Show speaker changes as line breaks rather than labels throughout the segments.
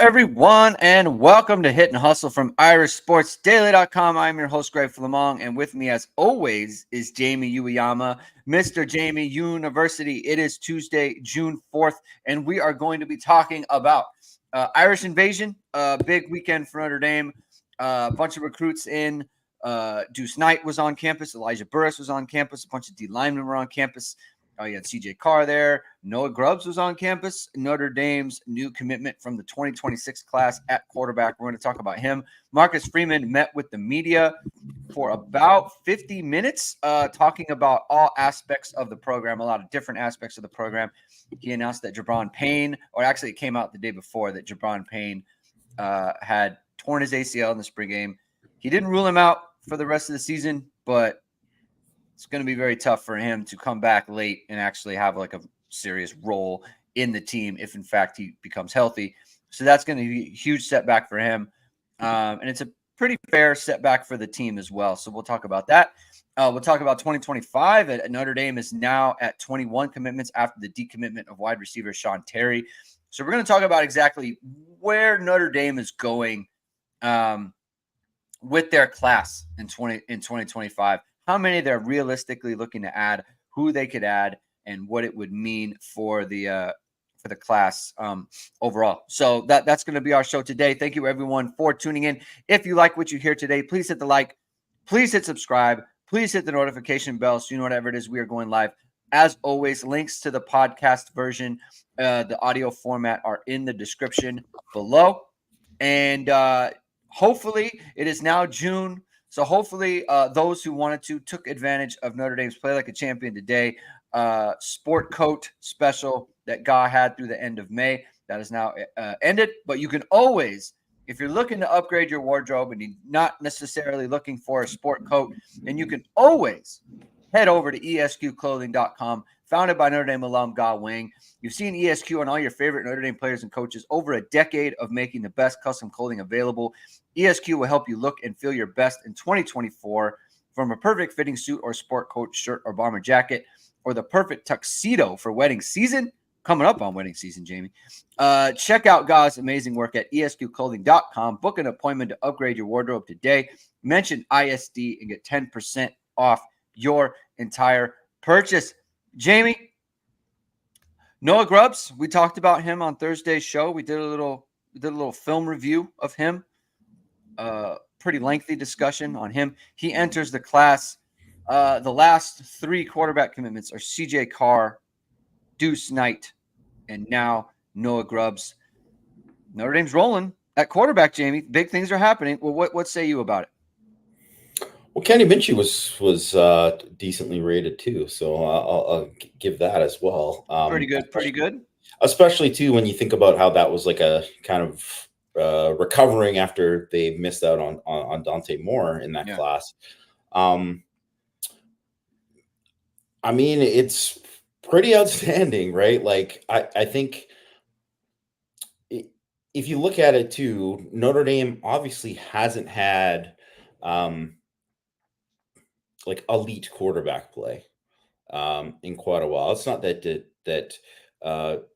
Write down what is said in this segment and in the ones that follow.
everyone, and welcome to Hit and Hustle from irishsportsdaily.com. I'm your host, Greg Flamong, and with me, as always, is Jamie Ueyama, Mr. Jamie University. It is Tuesday, June 4th, and we are going to be talking about Irish invasion, big weekend for Notre Dame, a bunch of recruits in. Deuce Knight was on campus, Elijah Burris was on campus, a bunch of D linemen were on campus. You had CJ Carr there. Noah Grubbs was on campus. Notre Dame's new commitment from the 2026 class at quarterback. We're going to talk about him. Marcus Freeman met with the media for about 50 minutes, talking about all aspects of the program, a lot of different aspects of the program. He announced that Jabron Payne, or actually it came out the day before, that Jabron Payne had torn his ACL in the spring game. He didn't rule him out for the rest of the season, but it's going to be very tough for him to come back late and actually have like a serious role in the team if, in fact, he becomes healthy. So that's going to be a huge setback for him. And it's a pretty fair setback for the team as well. So we'll talk about that. We'll talk about 2025. Notre Dame is now at 21 commitments after the decommitment of wide receiver Sean Terry. So we're going to talk about exactly where Notre Dame is going with their class in 2025. How many they're realistically looking to add, who they could add, and what it would mean for the class overall. So that's going to be our show today. Thank you, everyone, for tuning in. If you like what you hear today, please hit the like, please hit subscribe, please hit the notification bell so you know whatever it is we are going live. As always, links to the podcast version, the audio format are in the description below. And hopefully it is now June. So hopefully those who wanted to took advantage of Notre Dame's Play Like a Champion today sport coat special that Ge had through the end of May. That is now ended. But you can always, if you're looking to upgrade your wardrobe and you're not necessarily looking for a sport coat, then you can always head over to esqclothing.com, founded by Notre Dame alum Ge Wang. You've seen ESQ on all your favorite Notre Dame players and coaches over a decade of making the best custom clothing available. ESQ will help you look and feel your best in 2024, from a perfect fitting suit or sport coat, shirt, or bomber jacket, or the perfect tuxedo for wedding season. Coming up on wedding season, Jamie. Check out Ge's amazing work at esqclothing.com. Book an appointment to upgrade your wardrobe today. Mention ISD and get 10% off your entire purchase. Jamie, Noah Grubbs, we talked about him on Thursday's show. We did a little film review of him. Pretty lengthy discussion on him. He enters the class. The last three quarterback commitments are CJ Carr, Deuce Knight, and now Noah Grubbs. Notre Dame's rolling at quarterback, Jamie. Big things are happening. Well, what say you about it?
Well, Kenny Minchie was decently rated too, so I'll give that as well.
Pretty good.
Especially too when you think about how that was like a kind of recovering after they missed out on Dante Moore in that class. I mean, it's pretty outstanding, right? Like I think if you look at it too, Notre Dame obviously hasn't had like elite quarterback play in quite a while. It's not that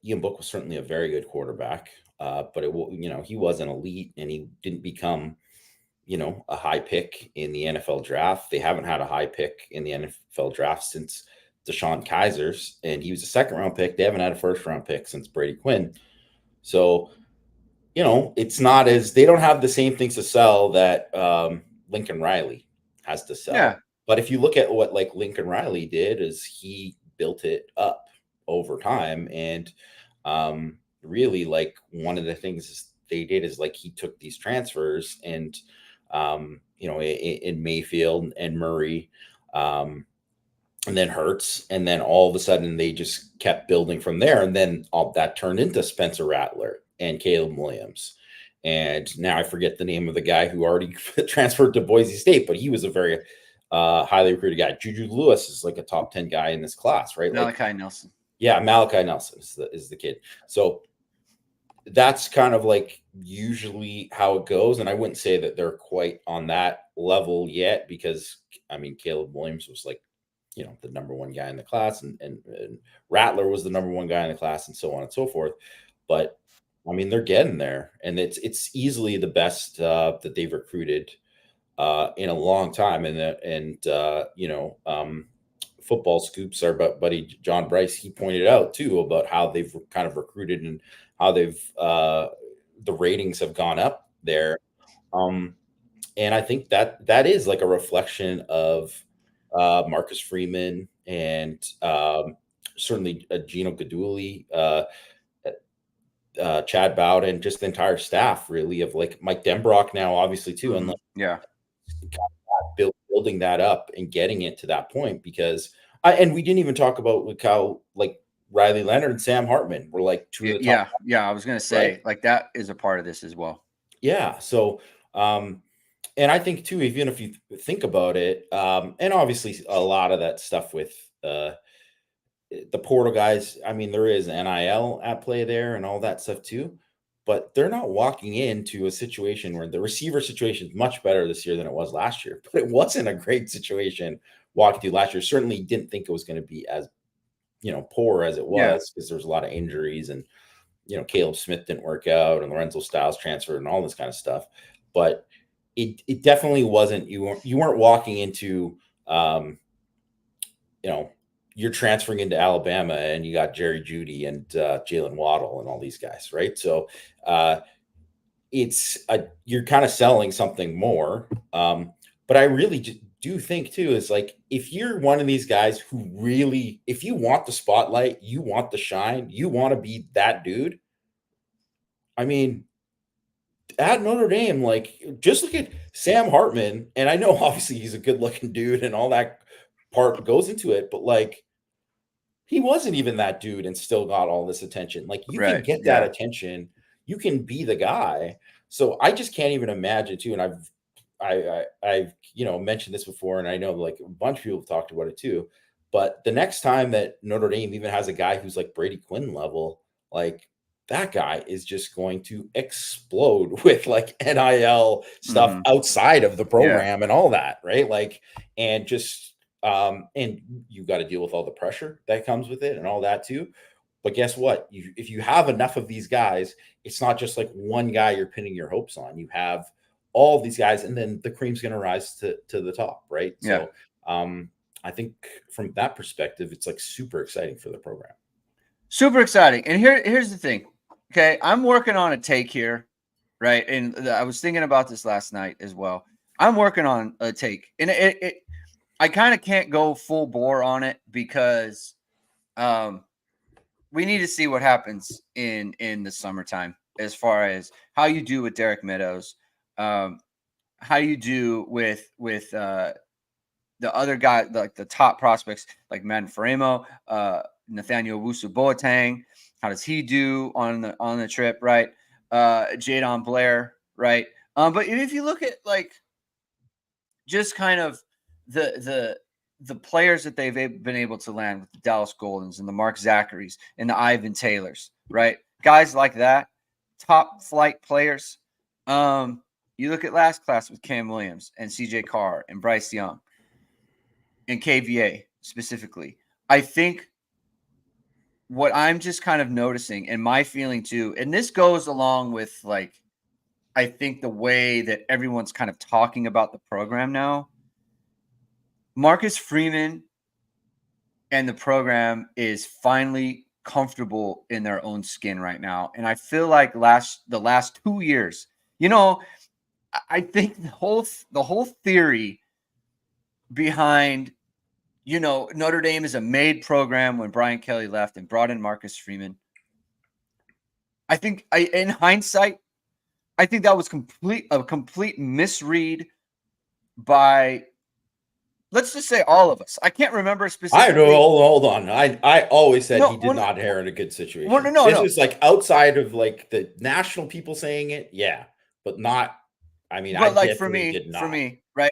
Ian Book was certainly a very good quarterback, but he wasn't elite, and he didn't become a high pick in the NFL draft. They haven't had a high pick in the NFL draft since Deshaun Kaiser's, and he was a second round pick. They haven't had a first round pick since Brady Quinn. So it's not as they don't have the same things to sell that Lincoln Riley has to sell.
Yeah.
But if you look at what like Lincoln Riley did, is he built it up over time, and really like one of the things they did is like he took these transfers and in Mayfield and Murray, and then Hurts, and then all of a sudden they just kept building from there, and then all that turned into Spencer Rattler and Caleb Williams. And now I forget the name of the guy who already transferred to Boise State, but he was a very highly recruited guy. Juju Lewis is like a top 10 guy in this class, right?
Malachi Nelson.
Yeah, Malachi Nelson is the kid. So that's kind of like usually how it goes. And I wouldn't say that they're quite on that level yet, because I mean, Caleb Williams was like, the number one guy in the class, and Rattler was the number one guy in the class, and so on and so forth. But I mean, they're getting there, and it's easily the best that they've recruited in a long time. Football Scoops, our buddy John Bryce, he pointed out too about how they've kind of recruited and how they've the ratings have gone up there. Um, and I think that is like a reflection of Marcus Freeman and certainly Gino Gaduli, Chad Bowden, just the entire staff really of like Mike Denbrock now, obviously too, and like
Yeah.
building that up and getting it to that point because and we didn't even talk about like how like Riley Leonard and Sam Hartman were like two of the top,
Yeah. I was gonna
right?
say like that is a part of this as well.
Yeah. So, and I think too, even if you think about it, and obviously a lot of that stuff with the portal guys, I mean, there is NIL at play there and all that stuff too, but they're not walking into a situation where the receiver situation is much better this year than it was last year. But it wasn't a great situation walking through last year. Certainly didn't think it was going to be as poor as it
Yeah.
was because there was a lot of injuries and Caleb Smith didn't work out and Lorenzo Styles transferred and all this kind of stuff. But it definitely wasn't you weren't walking into you know you're transferring into Alabama and you got Jerry Jeudy and Jalen Waddle and all these guys, right? So you're kind of selling something more. But I really do think too is like if you're one of these guys who really, if you want the spotlight, you want the shine, you want to be that dude. I mean, at Notre Dame, like just look at Sam Hartman, and I know obviously he's a good-looking dude and all that part goes into it, but like he wasn't even that dude and still got all this attention. Like you can
Right.
get that
Yeah.
attention, you can be the guy. So I just can't even imagine too. And I've mentioned this before, and I know like a bunch of people have talked about it too. But the next time that Notre Dame even has a guy who's like Brady Quinn level, like that guy is just going to explode with like NIL stuff outside of the
Yeah.
program and all that, right? Like, and just and you got to deal with all the pressure that comes with it and all that too. But guess what? If you have enough of these guys, it's not just like one guy you're pinning your hopes on. You have all of these guys, and then the cream's going to rise to the top, right?
Yeah.
So I think from that perspective, it's like super exciting for the program.
Super exciting. And here's the thing. Okay. I'm working on a take here, right? And I was thinking about this last night as well. I'm working on a take. And I kind of can't go full bore on it because we need to see what happens in the summertime as far as how you do with Derek Meadows, how you do with the other guy, like the top prospects like Madden Faremo, Nathaniel Wusu Boateng. How does he do on the trip, right? Jadon Blair, right? But if you look at like just kind of the players that they've been able to land with the Dallas Goldens and the Mark Zachary's and the Ivan Taylors, right? Guys like that, top flight players. You look at last class with Cam Williams and CJ Carr and Bryce Young and KVA specifically. I think what I'm just kind of noticing and my feeling too, and this goes along with like, I think the way that everyone's kind of talking about the program now, Marcus Freeman and the program is finally comfortable in their own skin right now. And I feel like the last 2 years, I think the whole theory behind, Notre Dame is a made program when Brian Kelly left and brought in Marcus Freeman. I think in hindsight, I think that was a complete misread by, let's just say, all of us. I can't remember specifically.
I know. Hold on. I always said he did
No,
not inherit a good situation.
No.
This is like outside of like the national people saying it, yeah, but not. I mean, I
But like
definitely did not.
for me, right?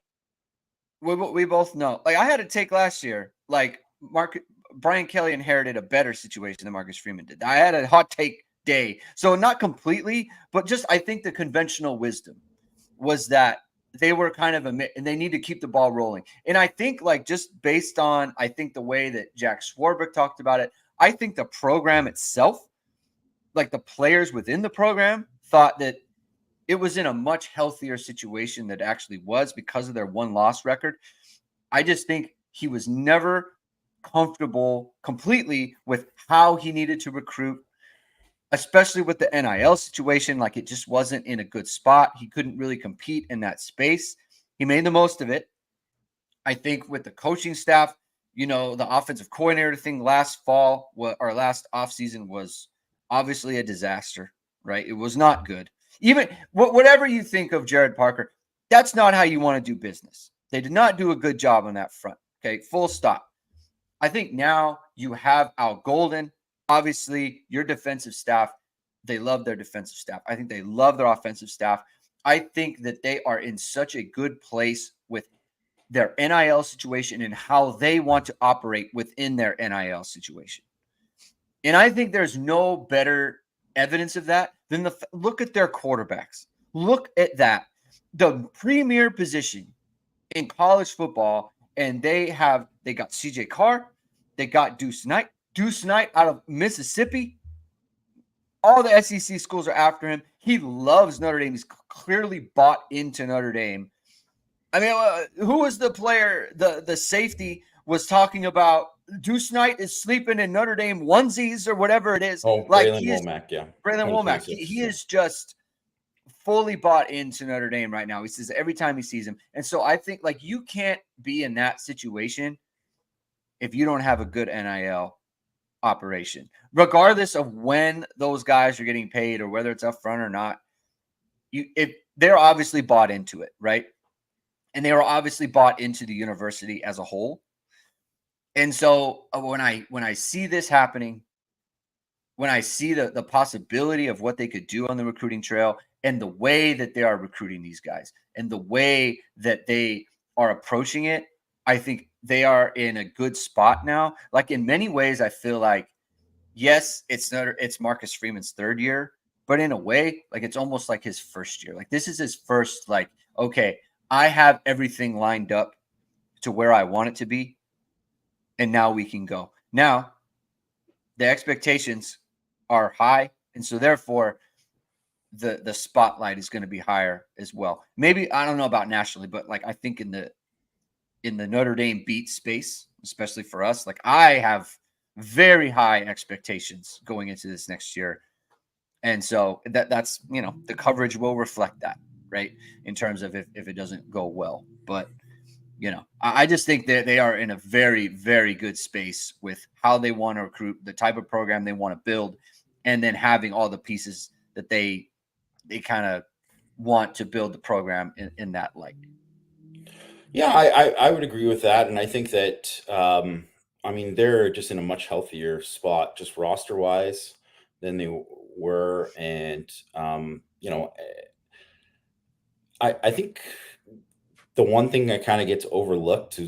We both know. Like I had a take last year. Like Brian Kelly inherited a better situation than Marcus Freeman did. I had a hot take day, so not completely, but just I think the conventional wisdom was that they were kind of and they need to keep the ball rolling. And I think like just based on the way that Jack Swarbrick talked about it, I think the program itself like the players within the program thought that it was in a much healthier situation that it actually was because of their one loss record. I just think he was never comfortable completely with how he needed to recruit, especially with the NIL situation. Like it just wasn't in a good spot. He couldn't really compete in that space. He made the most of it. I think with the coaching staff, the offensive coordinator thing last fall or last offseason was obviously a disaster, right? It was not good. Even whatever you think of Jared Parker, that's not how you want to do business. They did not do a good job on that front. Okay, full stop. I think now you have Al Golden. Obviously, your defensive staff, they love their defensive staff. I think they love their offensive staff. I think that they are in such a good place with their NIL situation and how they want to operate within their NIL situation. And I think there's no better evidence of that than look at their quarterbacks. Look at that. The premier position in college football, and they got CJ Carr, they got Deuce Knight. Deuce Knight out of Mississippi. All the SEC schools are after him. He loves Notre Dame. He's clearly bought into Notre Dame. I mean, who was the player? The safety was talking about Deuce Knight is sleeping in Notre Dame onesies or whatever it is.
Oh,
Like
Braylon Womack, yeah.
Braylon Womack. He is just fully bought into Notre Dame right now. He says every time he sees him. And so I think like you can't be in that situation if you don't have a good NIL operation, regardless of when those guys are getting paid or whether it's up front or not. If they're obviously bought into it, right? And they were obviously bought into the university as a whole. And so when I see this happening, when I see the possibility of what they could do on the recruiting trail and the way that they are recruiting these guys and the way that they are approaching it, I think they are in a good spot now. Like in many ways, I feel like, yes, it's Marcus Freeman's third year, but in a way, like it's almost like his first year. Like this is his first, like, okay, I have everything lined up to where I want it to be. And now we can go. Now, the expectations are high. And so therefore, the spotlight is going to be higher as well. Maybe, I don't know about nationally, but like I think in the Notre Dame beat space, especially for us, like I have very high expectations going into this next year. And so that's, the coverage will reflect that, right? In terms of if it doesn't go well. But, I just think that they are in a very, very good space with how they want to recruit, the type of program they want to build, and then having all the pieces that they kind of want to build the program in that light.
Yeah, I would agree with that. And I think that, they're just in a much healthier spot, just roster wise, than they were. And, I think the one thing that kind of gets overlooked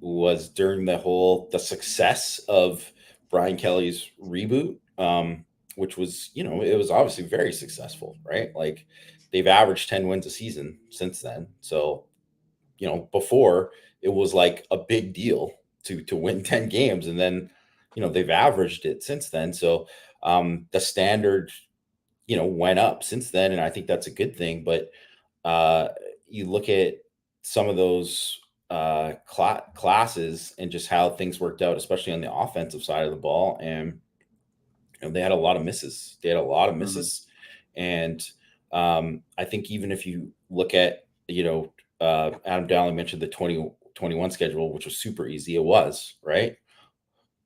was during the success of Brian Kelly's reboot, which was, it was obviously very successful, right? Like they've averaged 10 wins a season since then. So, before it was like a big deal to win 10 games. And then, they've averaged it since then. So the standard, went up since then. And I think that's a good thing. But you look at some of those classes and just how things worked out, especially on the offensive side of the ball. And they had a lot of misses. And I think even if you look at, Adam Dowling mentioned the 2021 schedule, which was super easy. It was, right?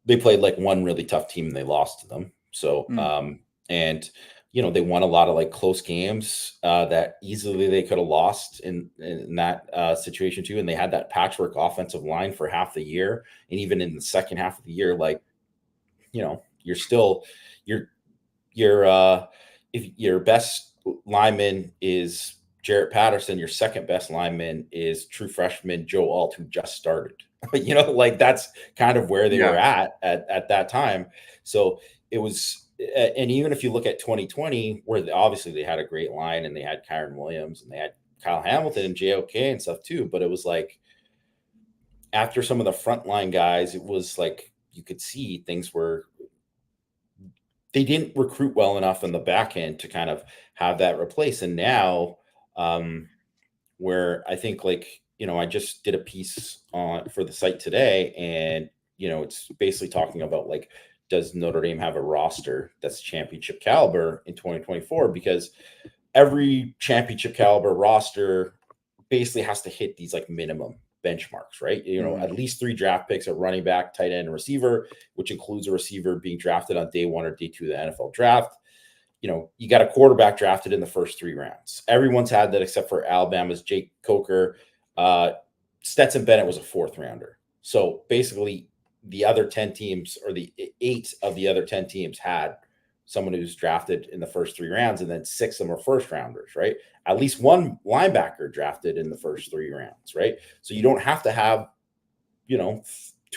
They played like one really tough team and they lost to them. So, and they won a lot of like close games that easily they could have lost in that situation too. And they had that patchwork offensive line for half the year. And even in the second half of the year, like, you're still, if your best lineman is Jarrett Patterson, your second best lineman is true freshman Joe Alt, who just started. Like that's kind of where they were at that time. So it was, and even if you look at 2020, where obviously they had a great line and they had Kyron Williams and they had Kyle Hamilton and JOK and stuff too, but it was like after some of the frontline guys, it was like you could see things they didn't recruit well enough in the back end to kind of have that replace. And now, where I think I just did a piece on for the site today, and it's basically talking about does Notre Dame have a roster that's championship caliber in 2024? Because every championship caliber roster basically has to hit these minimum benchmarks, right? At least 3 draft picks at running back, tight end, and receiver, which includes a receiver being drafted on day 1 or day 2 of the NFL draft. You got a quarterback drafted in the first 3 rounds. Everyone's had that except for Alabama's Jake Coker. Stetson Bennett was a 4th rounder. So basically, the other 10 teams, or the 8 of the other 10 teams, had someone who's drafted in the first 3 rounds, and then 6 of them are first rounders, right? At least 1 linebacker drafted in the first 3 rounds, right? So you don't have to have, 2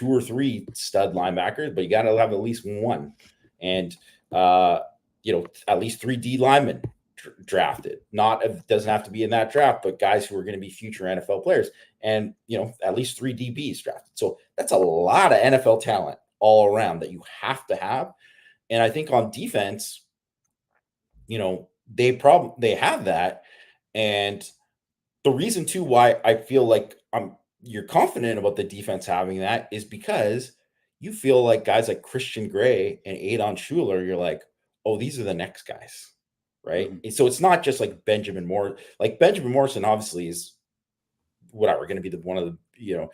or 3 stud linebackers, but you got to have at least 1. And, at least 3 D linemen drafted. It doesn't have to be in that draft, but guys who are going to be future NFL players, and at least 3 DBs drafted. So that's a lot of NFL talent all around that you have to have. And I think on defense, they have that. And the reason too why I feel like you're confident about the defense having that is because you feel like guys like Christian Gray and Adon Schuler, you're like, oh, these are the next guys, right? So it's not just like Benjamin Moore. Like Benjamin Morrison obviously is whatever going to be one of the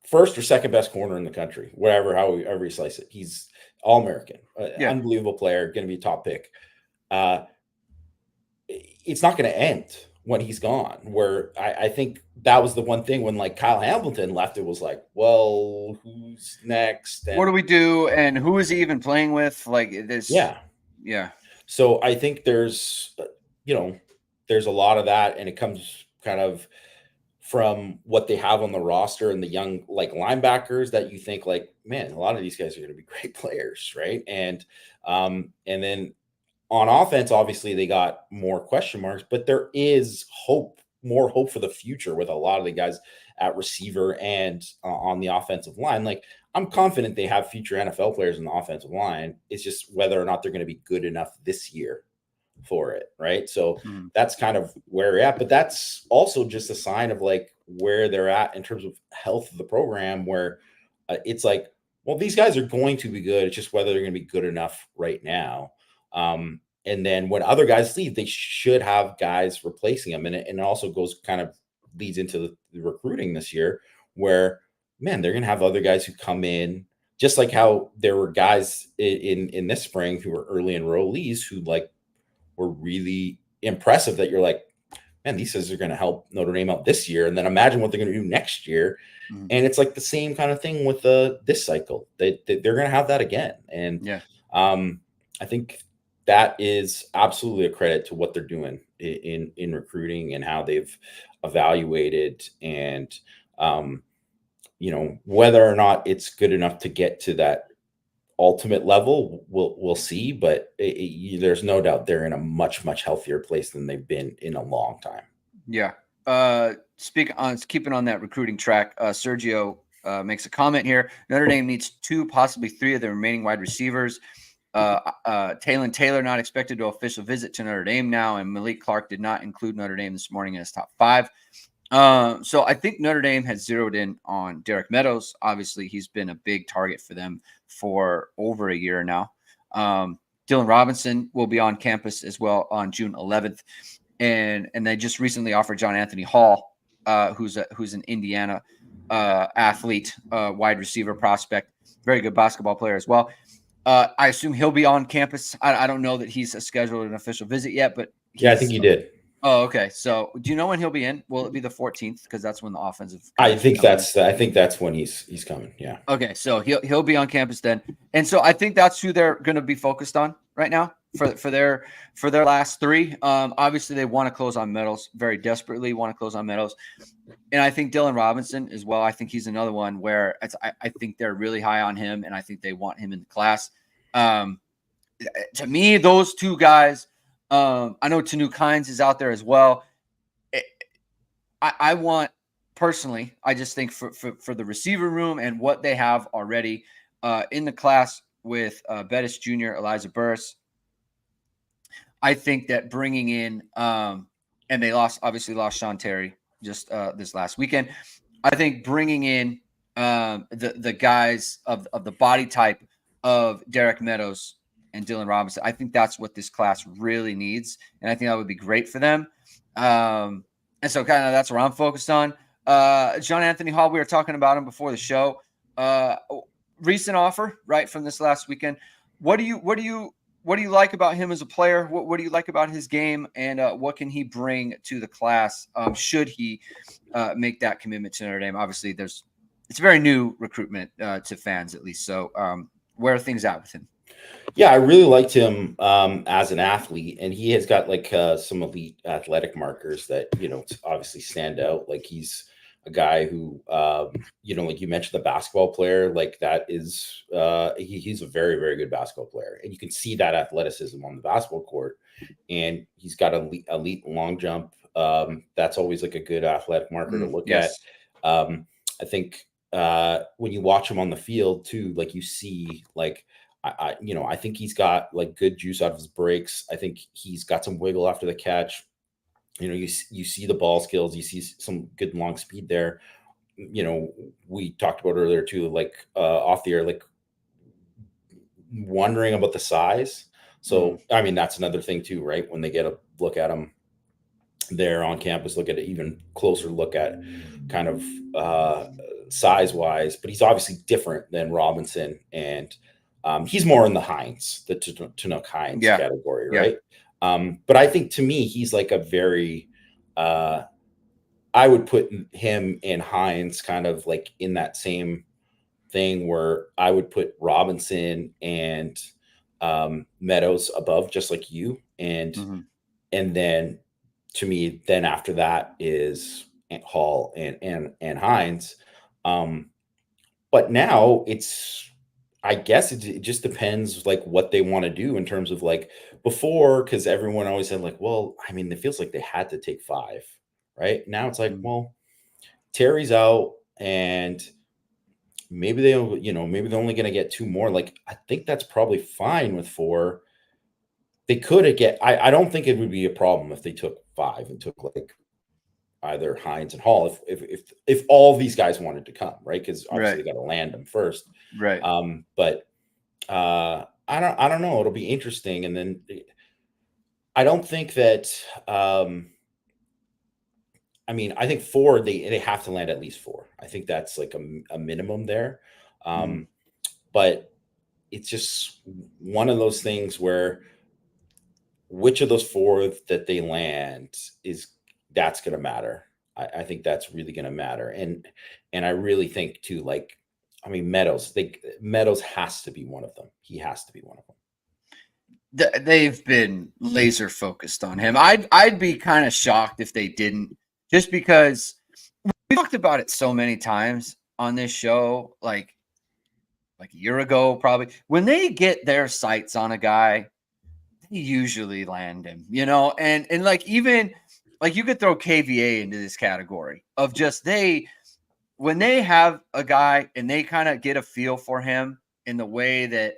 first or second best corner in the country, however you slice it. He's All-American, unbelievable player, going to be a top pick. It's not going to end when he's gone. Where I think that was the one thing when Kyle Hamilton left, it was like, well, who's next?
And what do we do? And who is he even playing with? This.
Yeah. So I think there's a lot of that, and it comes kind of from what they have on the roster and the young linebackers that you think man, a lot of these guys are going to be great players, right? And then on offense, obviously they got more question marks, but there is more hope for the future with a lot of the guys at receiver and on the offensive line. I'm confident they have future NFL players in the offensive line. It's just whether or not they're going to be good enough this year for it, right? So that's kind of where we're at, but that's also just a sign of where they're at in terms of health of the program, where it's well, these guys are going to be good. It's just whether they're going to be good enough right now. And then when other guys leave, they should have guys replacing them. And it also leads into the recruiting this year, where, man, they're going to have other guys who come in, just like how there were guys in this spring who were early enrollees who were really impressive, that you're like, man, these guys are going to help Notre Dame out this year. And then imagine what they're going to do next year. And it's the same kind of thing with this cycle. They're going to have that again. And I think that is absolutely a credit to what they're doing in recruiting and how they've evaluated, and whether or not it's good enough to get to that ultimate level, we'll see. But there's no doubt they're in a much, much healthier place than they've been in a long time.
Yeah. Keeping on that recruiting track, Sergio makes a comment here. Notre Dame needs 2, possibly 3 of the remaining wide receivers. Taylor Taylor not expected to official visit to Notre Dame now, and Malik Clark did not include Notre Dame this morning in his top 5. So I think Notre Dame has zeroed in on Derek Meadows. Obviously, he's been a big target for them for over a year now. Dylan Robinson will be on campus as well on June 11th. And they just recently offered John Anthony Hall, who's an Indiana athlete, wide receiver prospect, very good basketball player as well. I assume he'll be on campus. I don't know that he's scheduled an official visit yet, but
I think he did.
Oh, okay. So, do you know when he'll be in? Will it be the 14th? Because that's when the offensive.
I think that's when he's coming. Yeah.
Okay, so he'll be on campus then, and so I think that's who they're going to be focused on right now for their last 3. Obviously, they want to close on Meadows, very desperately want to close on Meadows, and I think Dylan Robinson as well. I think he's another one where I think they're really high on him, and I think they want him in the class. To me, those 2 guys. I know Tanu Kynes is out there as well. I want, personally, I just think for the receiver room and what they have already in the class, with Bettis Jr., Elijah Burris. I think that bringing in, and they obviously lost Sean Terry just this last weekend. I think bringing in the guys of the body type of Derek Meadows and Dylan Robinson, I think that's what this class really needs, and I think that would be great for them. And so kind of that's where I'm focused on. John Anthony Hall, we were talking about him before the show. Recent offer, right, from this last weekend. What do you like about him as a player? What do you like about his game, and what can he bring to the class? Should he make that commitment to Notre Dame? Obviously, it's a very new recruitment to fans, at least. So, where are things at with him?
Yeah, I really liked him as an athlete, and he has got like some elite athletic markers that obviously stand out. Like he's a guy who, like you mentioned, the basketball player, like that is, he's a very, very good basketball player. And you can see that athleticism on the basketball court. And he's got an elite long jump. That's always like a good athletic marker to look at. I think when you watch him on the field too, like you see, like, I think he's got like good juice out of his breaks. I think he's got some wiggle after the catch. You see the ball skills, you see some good long speed there. We talked about earlier too, like off the air, like wondering about the size. So, I mean, that's another thing too, right? When they get a look at him there on campus, look at an even closer look at kind of size wise, but he's obviously different than Robinson, and he's more in the Hines, the Tanook Hines category, right? But I think to me, he's like a very, I would put him and Hines kind of like in that same thing where I would put Robinson and Meadows above, just like you. And then to me, then after that is Hall and Hines. But now I guess it just depends like what they want to do in terms of like before, because everyone always said like, well, I mean, it feels like they had to take 5, right? Now it's like, well, Terry's out and maybe they're only going to get 2 more. Like, I think that's probably fine with 4. They could get, I don't think it would be a problem if they took 5 and took like either Hines and Hall if all these guys wanted to come, right? Because obviously they got to land them first,
right?
But I don't know. It'll be interesting, and then I don't think that. I mean, I think 4 they have to land at least 4. I think that's like a minimum there, but it's just one of those things where which of those 4 that they land that's going to matter. I think that's really going to matter. And I really think too, like, I mean, Meadows has to be one of them. He has to be one of them.
They've been laser focused on him. I'd be kind of shocked if they didn't, just because we talked about it so many times on this show, like a year ago, probably. When they get their sights on a guy, they usually land him, and like even like you could throw KVA into this category of just when they have a guy and they kind of get a feel for him in the way that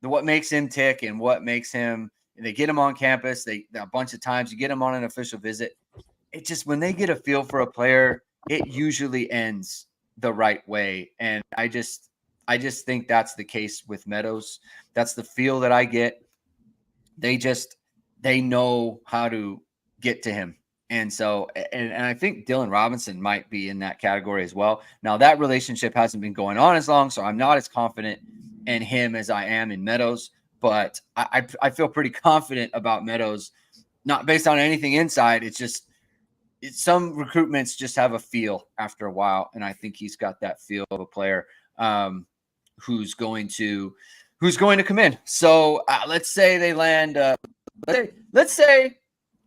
what makes him tick and what makes him, and they get him on campus, a bunch of times you get him on an official visit. It just, when they get a feel for a player, it usually ends the right way. And I just think that's the case with Meadows. That's the feel that I get. They know how to get to him. And so, and I think Dylan Robinson might be in that category as well. Now, that relationship hasn't been going on as long, so I'm not as confident in him as I am in Meadows, but I feel pretty confident about Meadows, not based on anything inside. It's just some recruitments just have a feel after a while, and I think he's got that feel of a player who's going to come in. So let's say they land. Let's say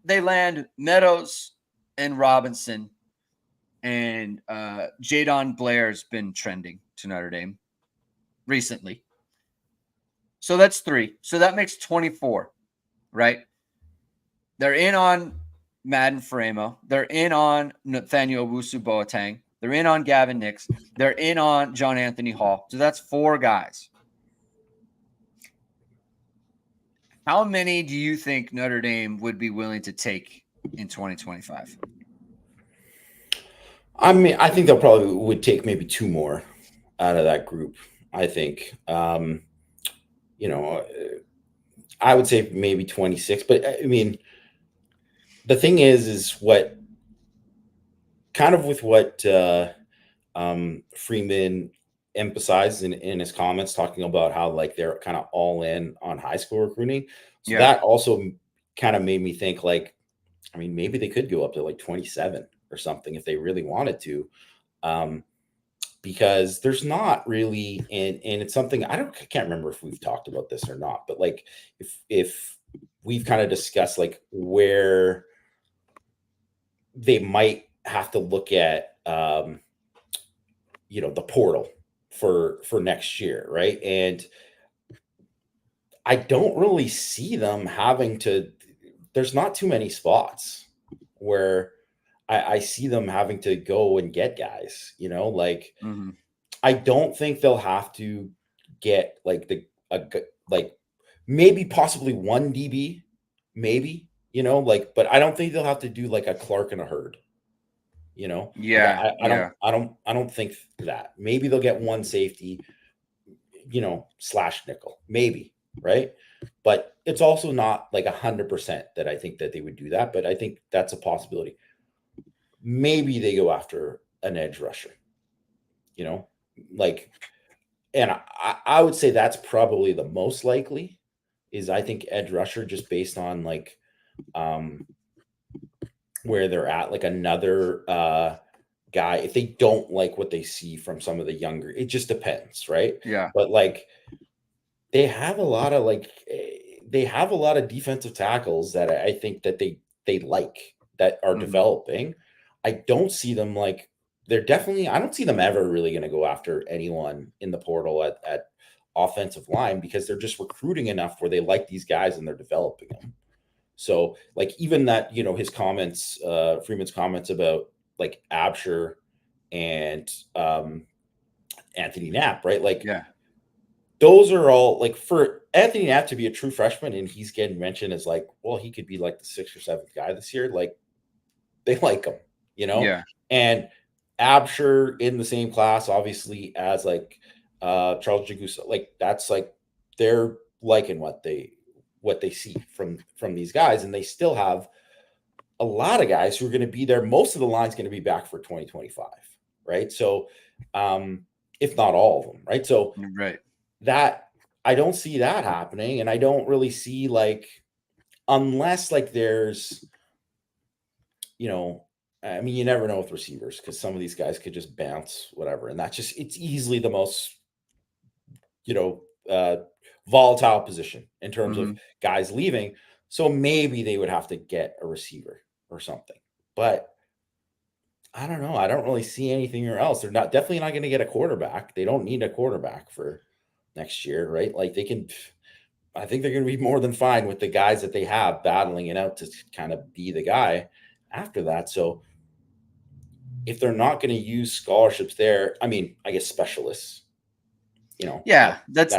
they land Meadows and Robinson, and Jadon Blair's been trending to Notre Dame recently. So that's 3. So that makes 24, right? They're in on Madden Framo. They're in on Nathaniel Owusu Boateng. They're in on Gavin Nix. They're in on John Anthony Hall. So that's 4 guys. How many do you think Notre Dame would be willing to take in 2025?
I mean, I think they'll probably would take maybe 2 more out of that group. I think, you know, I would say maybe 26. But I mean, the thing is what kind of with what Freeman emphasized in his comments, talking about how like they're kind of all in on high school recruiting. So
Yeah.
that also kind of made me think like, I mean, maybe they could go up to like 27 or something if they really wanted to. Because there's not really, and it's something I can't remember if we've talked about this or not, but like if we've kind of discussed like where they might have to look at the portal for next year, right? And I don't really see them having to. There's not too many spots where I see them having to go and get guys. Like
Mm-hmm.
I don't think they'll have to get like like maybe possibly one DB, maybe like, but I don't think they'll have to do like a Clark and a Hurd. Like
Yeah. Yeah.
I don't think that. Maybe they'll get one safety, slash nickel, maybe, right? But it's also not like 100% that I think that they would do that. But I think that's a possibility. Maybe they go after an edge rusher, like, and I would say that's probably the most likely. Is I think edge rusher, just based on like where they're at, like another guy, if they don't like what they see from some of the younger, it just depends, right?
Yeah.
But like they have a lot of defensive tackles that I think that they like, that are developing. I don't see them like I don't see them ever really going to go after anyone in the portal at offensive line, because they're just recruiting enough where they like these guys and they're developing them. So like even that, his comments, Freeman's comments about like Absher and Anthony Knapp, right? Like
Yeah.
those are all like, for Anthony Knapp to be a true freshman and he's getting mentioned as like, well, he could be like the 6th or 7th guy this year. Like they like him,
Yeah.
and Absher in the same class, obviously, as like Charles Jagusa. Like that's like they're liking what they see from these guys, and they still have a lot of guys who are going to be there. Most of the line's going to be back for 2025, right? So, if not all of them, right? So
Right.
that I don't see that happening, and I don't really see like, unless like there's, I mean, you never know with receivers, because some of these guys could just bounce whatever, and it's easily the most, volatile position in terms of guys leaving. So maybe they would have to get a receiver or something, but I don't know. I don't really see anything else. They're definitely not going to get a quarterback. They don't need a quarterback for next year, right? Like I think they're going to be more than fine with the guys that they have battling it out to kind of be the guy after that. So if they're not going to use scholarships there, I mean, I guess specialists,
Yeah.
that's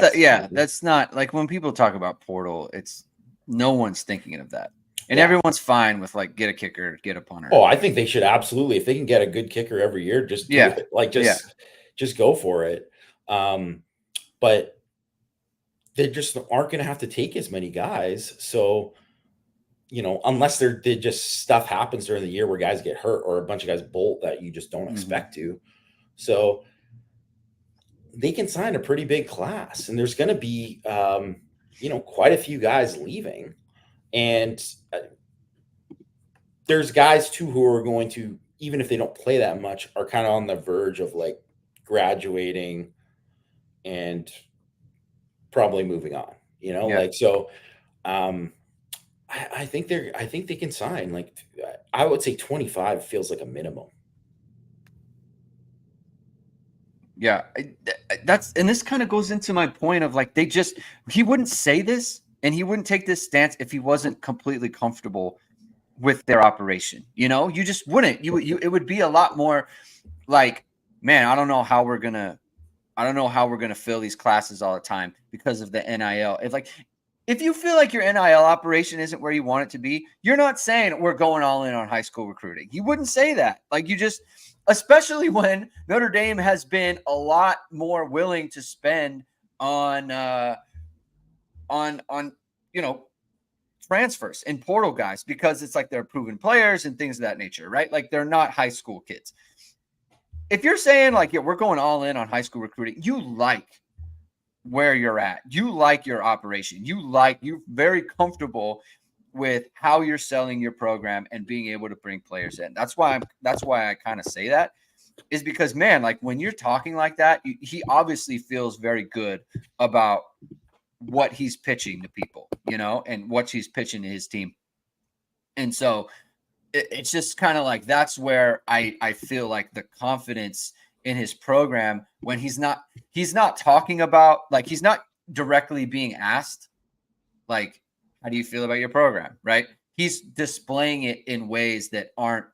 That's not like when people talk about portal, it's no one's thinking of that. And
yeah.
everyone's fine with like get a kicker, get a punter.
Oh, I think they should absolutely, if they can get a good kicker every year, just do it. Like just go for it. But they just aren't going to have to take as many guys. So, unless they just stuff happens during the year where guys get hurt or a bunch of guys bolt that you just don't expect to. So they can sign a pretty big class, and there's going to be, quite a few guys leaving. And there's guys too who are going to, even if they don't play that much, are kind of on the verge of like graduating and probably moving on, like, so, I think they can sign, like, I would say 25 feels like a minimum.
Yeah, and this kind of goes into my point of like he wouldn't say this and he wouldn't take this stance if he wasn't completely comfortable with their operation. You just wouldn't. It would be a lot more like, man, I don't know how we're gonna fill these classes all the time because of the NIL. It's like if you feel like your NIL operation isn't where you want it to be, you're not saying we're going all in on high school recruiting. You wouldn't say that. Like you just, especially when Notre Dame has been a lot more willing to spend on you know, transfers and portal guys because it's like they're proven players and things of that nature, right? Like they're not high school kids. If you're saying like, yeah, we're going all in on high school recruiting, you like where you're at. You like your operation. You're very comfortable with how you're selling your program and being able to bring players in. That's why I kind of say that, is because, man, like when you're talking like that, he obviously feels very good about what he's pitching to people, you know, and what he's pitching to his team. And so it's just kind of like, that's where I feel like the confidence in his program, when he's not talking about, like, he's not directly being asked, like, how do you feel about your program? Right. He's displaying it in ways that aren't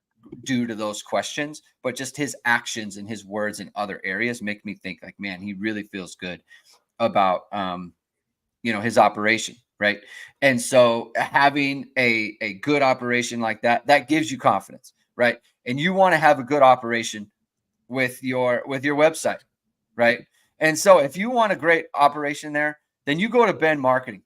due to those questions, but just his actions and his words in other areas make me think like, man, he really feels good about, you know, his operation. Right. And so having a good operation like that gives you confidence. Right. And you want to have a good operation with your website. Right. And so if you want a great operation there, then you go to Ben Marketing.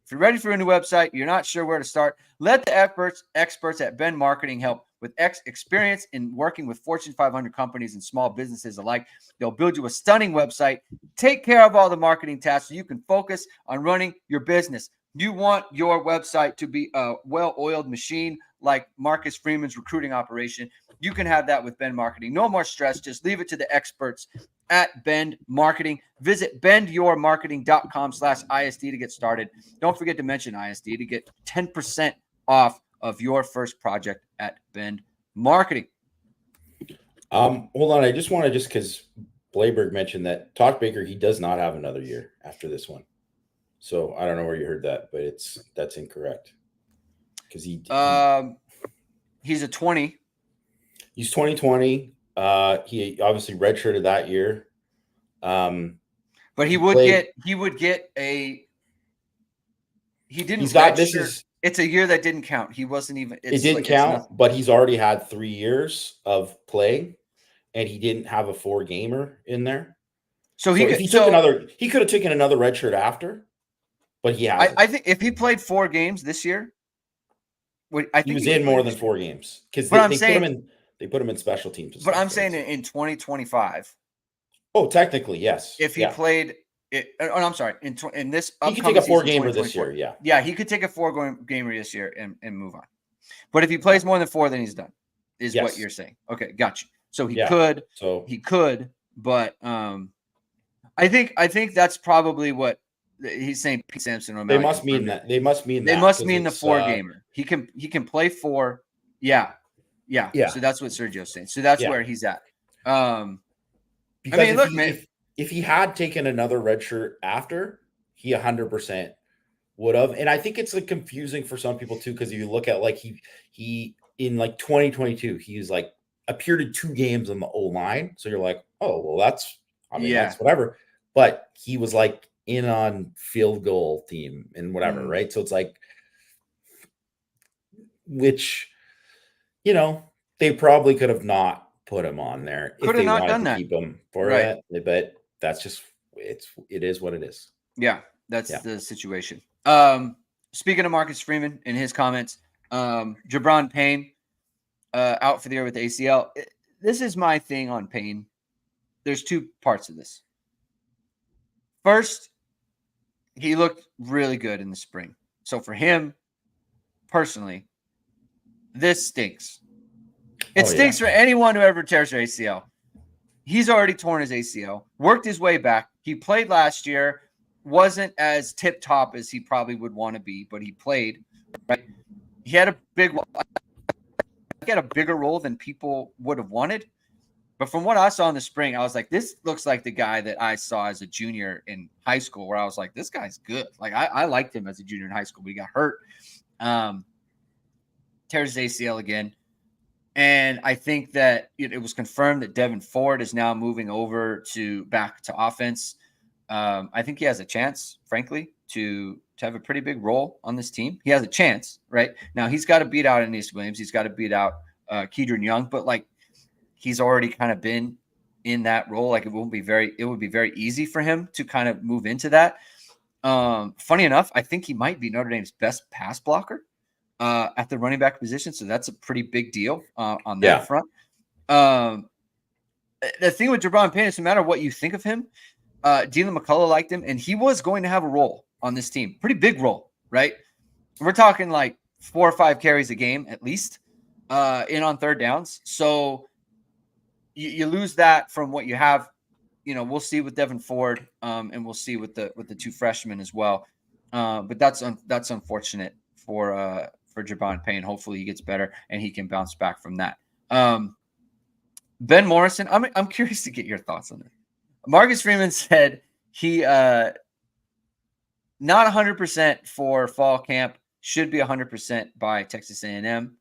If you're ready for a new website, you're not sure where to start, let the experts at Ben Marketing help. With experience in working with Fortune 500 companies and small businesses alike, they'll build you a stunning website, take care of all the marketing tasks so you can focus on running your business. You want your website to be a well-oiled machine like Marcus Freeman's recruiting operation. You can have that with Ben Marketing. No more stress. Just leave it to the experts at Bend Marketing. Visit bendyourmarketing.com/ISD to get started. Don't forget to mention ISD to get 10% off of your first project at Bend Marketing.
Hold on. I just want to, because Blayberg mentioned that Todd Baker, he does not have another year after this one. So I don't know where you heard that, but that's incorrect. Because he's
a 20.
He's 2020. He obviously redshirted that year.
But he would get a. He didn't.
He's got this is.
It's a year that didn't count. He wasn't even.
It didn't count, but he's already had 3 years of playing, and he didn't have a 4-gamer in there.
So he could
have taken another red shirt after, but he hasn't.
I think if he played 4 games this year, I think
he was in more than 4 games because they put him in special teams.
But I'm saying in 2025.
Oh, technically, yes.
If he played. I'm sorry. In this,
he could take a 4-gamer this year.
Yeah, he could take a 4-gamer this year and move on. But if he plays more than 4, then he's done. Is what you're saying? Okay, got you. So he could. So he could, but I think that's probably what he's saying. Pete Sampson.
They must mean that. They must mean
the 4-gamer. He can play 4. Yeah. So that's what Sergio's saying. So that's where he's at.
Because I mean, look, man. If he had taken another red shirt after, he 100% would have. And I think it's like confusing for some people too, because if you look at like he in like 2022, he's like appeared in 2 games on the O-line. So you're like, oh, well, that's whatever. But he was like in on field goal team and whatever, right? So it's like, which, you know, they probably could have not put him on there if they wanted to keep him for that. But that's just it is what it is.
Yeah, that's the situation. Speaking of Marcus Freeman and his comments, Jabron Payne out for the year with the ACL. This is my thing on Payne. There's 2 parts of this. First, he looked really good in the spring. So for him personally, this stinks. It stinks for anyone who ever tears their ACL. He's already torn his ACL, worked his way back. He played last year, wasn't as tip-top as he probably would want to be, but he played. Right? He had a bigger role than people would have wanted. But from what I saw in the spring, I was like, this looks like the guy that I saw as a junior in high school, where I was like, this guy's good. Like I liked him as a junior in high school, but he got hurt. Tears his ACL again. And I think that it was confirmed that Devin Ford is now moving over back to offense. I think he has a chance, frankly. to have a pretty big role on this team. He has a chance, right? Now he's got to beat out Aeneas Williams. He's got to beat out Kedron Young, but like he's already kind of been in that role. Like it would be very easy for him to kind of move into that. Funny enough, I think he might be Notre Dame's best pass blocker at the running back position. So that's a pretty big deal on that front. The thing with Gi'Bran Payne is no matter what you think of him, Dylan McCullough liked him, and he was going to have a role on this team. Pretty big role, right? We're talking like 4 or 5 carries a game at least in on third downs. So you lose that from what you have. You know, we'll see with Devin Ford, and we'll see with the 2 freshmen as well. But that's unfortunate for Gi'Bran Payne. Hopefully he gets better and he can bounce back from that. Ben Morrison, I'm curious to get your thoughts on it. Marcus Freeman said he not 100% for fall camp, should be 100% by Texas A&M.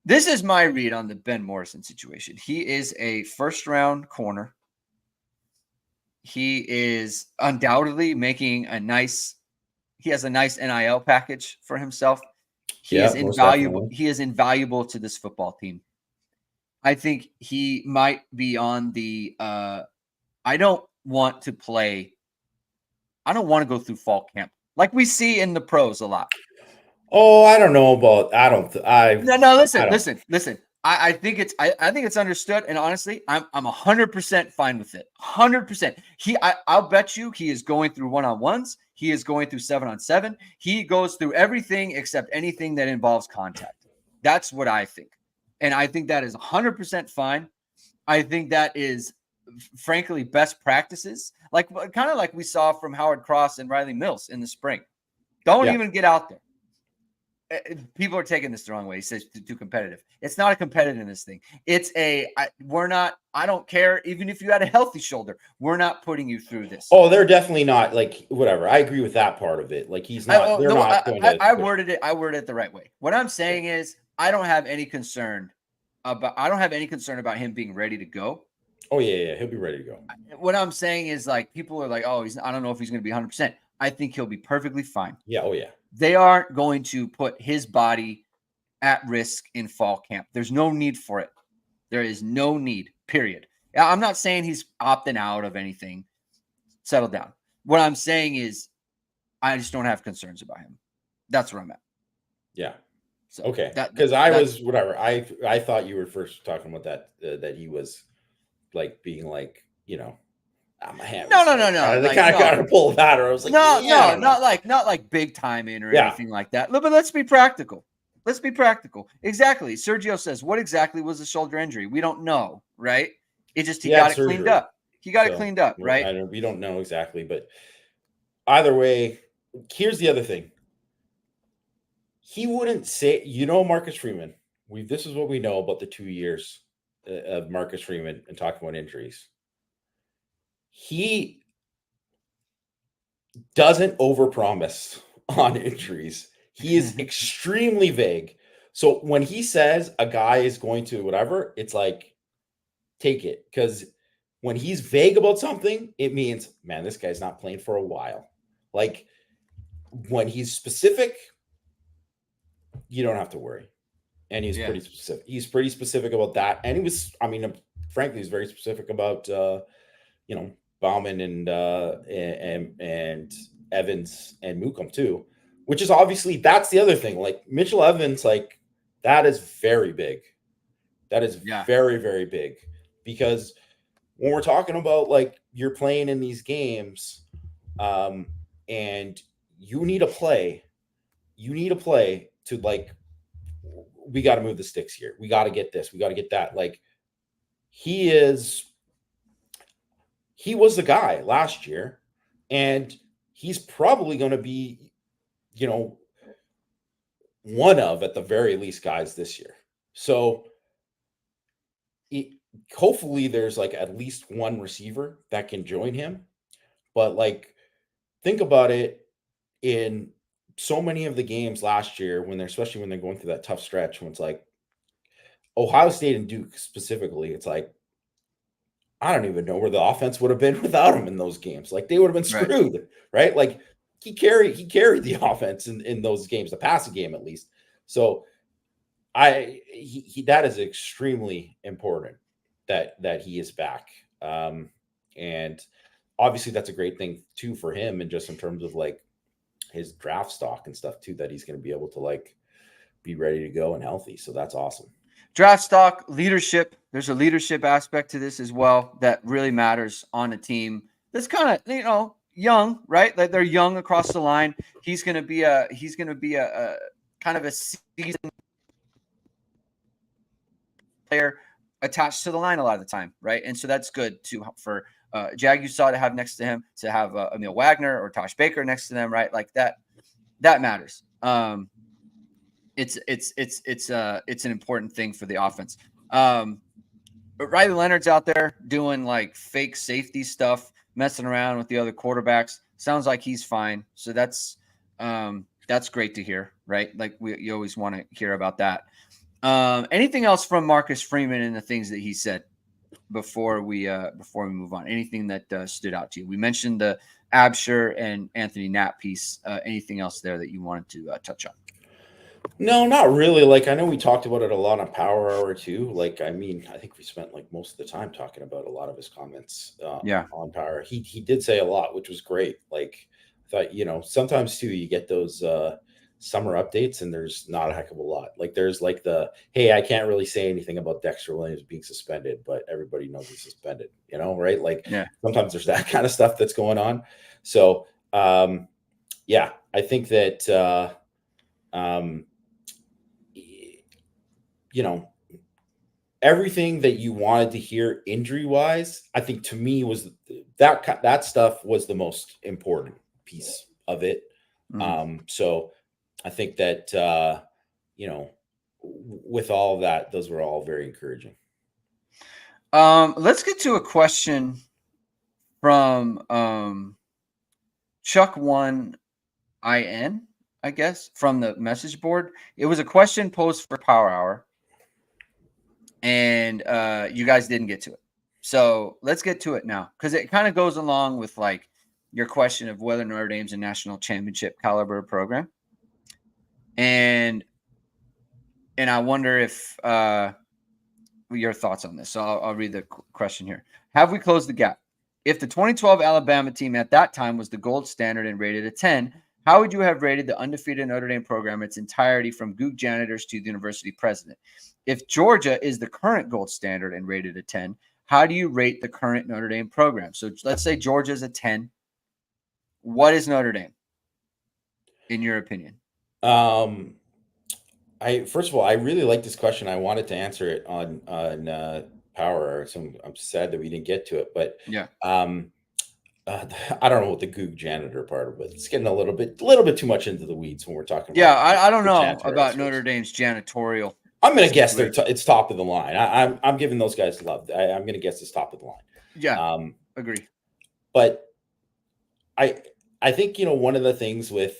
This is my read on the Ben Morrison situation. He is a first-round corner. He is undoubtedly making he has a nice NIL package for himself. He is invaluable. He is invaluable to this football team. I think he might be on the I don't want to go through fall camp like we see in the pros a lot.
Oh, I don't know about.
Listen. I think it's understood, and honestly, I'm 100% fine with it. 100%. I'll bet you he is going through one-on-ones. He is going through 7-on-7. He goes through everything except anything that involves contact. That's what I think, and I think that is 100% fine. I think that is, frankly, best practices, like kind of like we saw from Howard Cross and Riley Mills in the spring. Don't even get out there. People are taking this the wrong way. He says too competitive. It's not a competitiveness thing. It's I don't care. Even if you had a healthy shoulder, we're not putting you through this.
Oh, they're definitely not, like, whatever. I agree with that part of it. Like he's not.
I worded it the right way. What I'm saying is I don't have any concern about him being ready to go.
Oh yeah, he'll be ready to go.
What I'm saying is like people are like, oh, I don't know if he's going to be 100%. I think he'll be perfectly fine.
Yeah. Oh yeah.
They aren't going to put his body at risk in fall camp. There's no need for it. There is no need, period. I'm not saying he's opting out of anything. Settle down. What I'm saying is I just don't have concerns about him. That's where I'm at.
Yeah.
So,
okay. Because I thought you were first talking about that he was like being like, my hand.
No.
They kind of got to pull that, or I was like,
not like big time in or anything like that. But let's be practical. Exactly. Sergio says, what exactly was the shoulder injury? We don't know, right? It just he got it cleaned up. Right?
We don't know exactly, but either way, here's the other thing. He wouldn't say, Marcus Freeman. This is what we know about the 2 years of Marcus Freeman and talking about injuries. He doesn't overpromise on injuries. He is extremely vague. So when he says a guy is going to whatever, it's like, take it. Because when he's vague about something, it means, man, this guy's not playing for a while. Like when he's specific, you don't have to worry. And he's pretty specific. He's pretty specific about that. And he was, frankly, he's very specific about, Bauman and Evans and Mookum too, which is obviously, that's the other thing. Like Mitchell Evans, like that is very big. That is very, very big, because when we're talking about like you're playing in these games, and you need a play to like, we got to move the sticks here. We got to get this. We got to get that. Like he was the guy last year, and he's probably going to be, one of, at the very least, guys this year. So hopefully there's like at least one receiver that can join him. But like, think about it, in so many of the games last year, especially when they're going through that tough stretch, when it's like Ohio State and Duke specifically, it's like, I don't even know where the offense would have been without him in those games. Like they would have been screwed, right? Like he carried the offense in those games, the passing game at least. So that is extremely important that he is back. And obviously that's a great thing too for him, and just in terms of like his draft stock and stuff too, that he's going to be able to like be ready to go and healthy. So that's awesome.
Draft stock, leadership. There's a leadership aspect to this as well that really matters on a team that's kind of, young, right? Like they're young across the line. He's going to be a kind of a seasoned player attached to the line a lot of the time, right? And so that's good for Jag Usaw to have next to him, to have Emil Wagner or Tosh Baker next to them, right? Like that matters. It's an important thing for the offense. But Riley Leonard's out there doing like fake safety stuff, messing around with the other quarterbacks. Sounds like he's fine. So that's great to hear, right? Like you always want to hear about that. Anything else from Marcus Freeman and the things that he said before we move on? Anything that stood out to you? We mentioned the Absher and Anthony Knapp piece. Anything else there that you wanted to touch on?
No, not really. Like, I know we talked about it a lot on Power Hour too. Like, I mean, I think we spent like most of the time talking about a lot of his comments on Power. He did say a lot, which was great. Like, I thought, sometimes too, you get those summer updates and there's not a heck of a lot. Like, there's like hey, I can't really say anything about Dexter Williams being suspended, but everybody knows he's suspended, right? Like, sometimes there's that kind of stuff that's going on. So, yeah, I think that, everything that you wanted to hear injury wise, I think to me was that stuff was the most important piece of it. So I think that, with all of that, those were all very encouraging.
Let's get to a question from Chuck One IN, I guess, from the message board. It was a question posed for Power Hour, and you guys didn't get to it. So let's get to it now, because it kind of goes along with like your question of whether Notre Dame's a national championship caliber program. And I wonder if your thoughts on this. So I'll read the question here. Have we closed the gap? If the 2012 Alabama team at that time was the gold standard and rated a 10, how would you have rated the undefeated Notre Dame program in its entirety from Goog janitors to the university president? If Georgia is the current gold standard and rated a 10, how do you rate the current Notre Dame program? So let's say Georgia is a 10. What is Notre Dame, in your opinion?
First of all, I really like this question. I wanted to answer it on Power, so I'm sad that we didn't get to it. But
yeah,
I don't know what the Goog janitor part of it. It's getting a little bit too much into the weeds when we're talking about.
Yeah, I don't know about Notre Dame's janitorial.
I'm going to guess it's top of the line. I'm giving those guys love. I'm going to guess it's top of the line.
Yeah, agree.
But I think one of the things with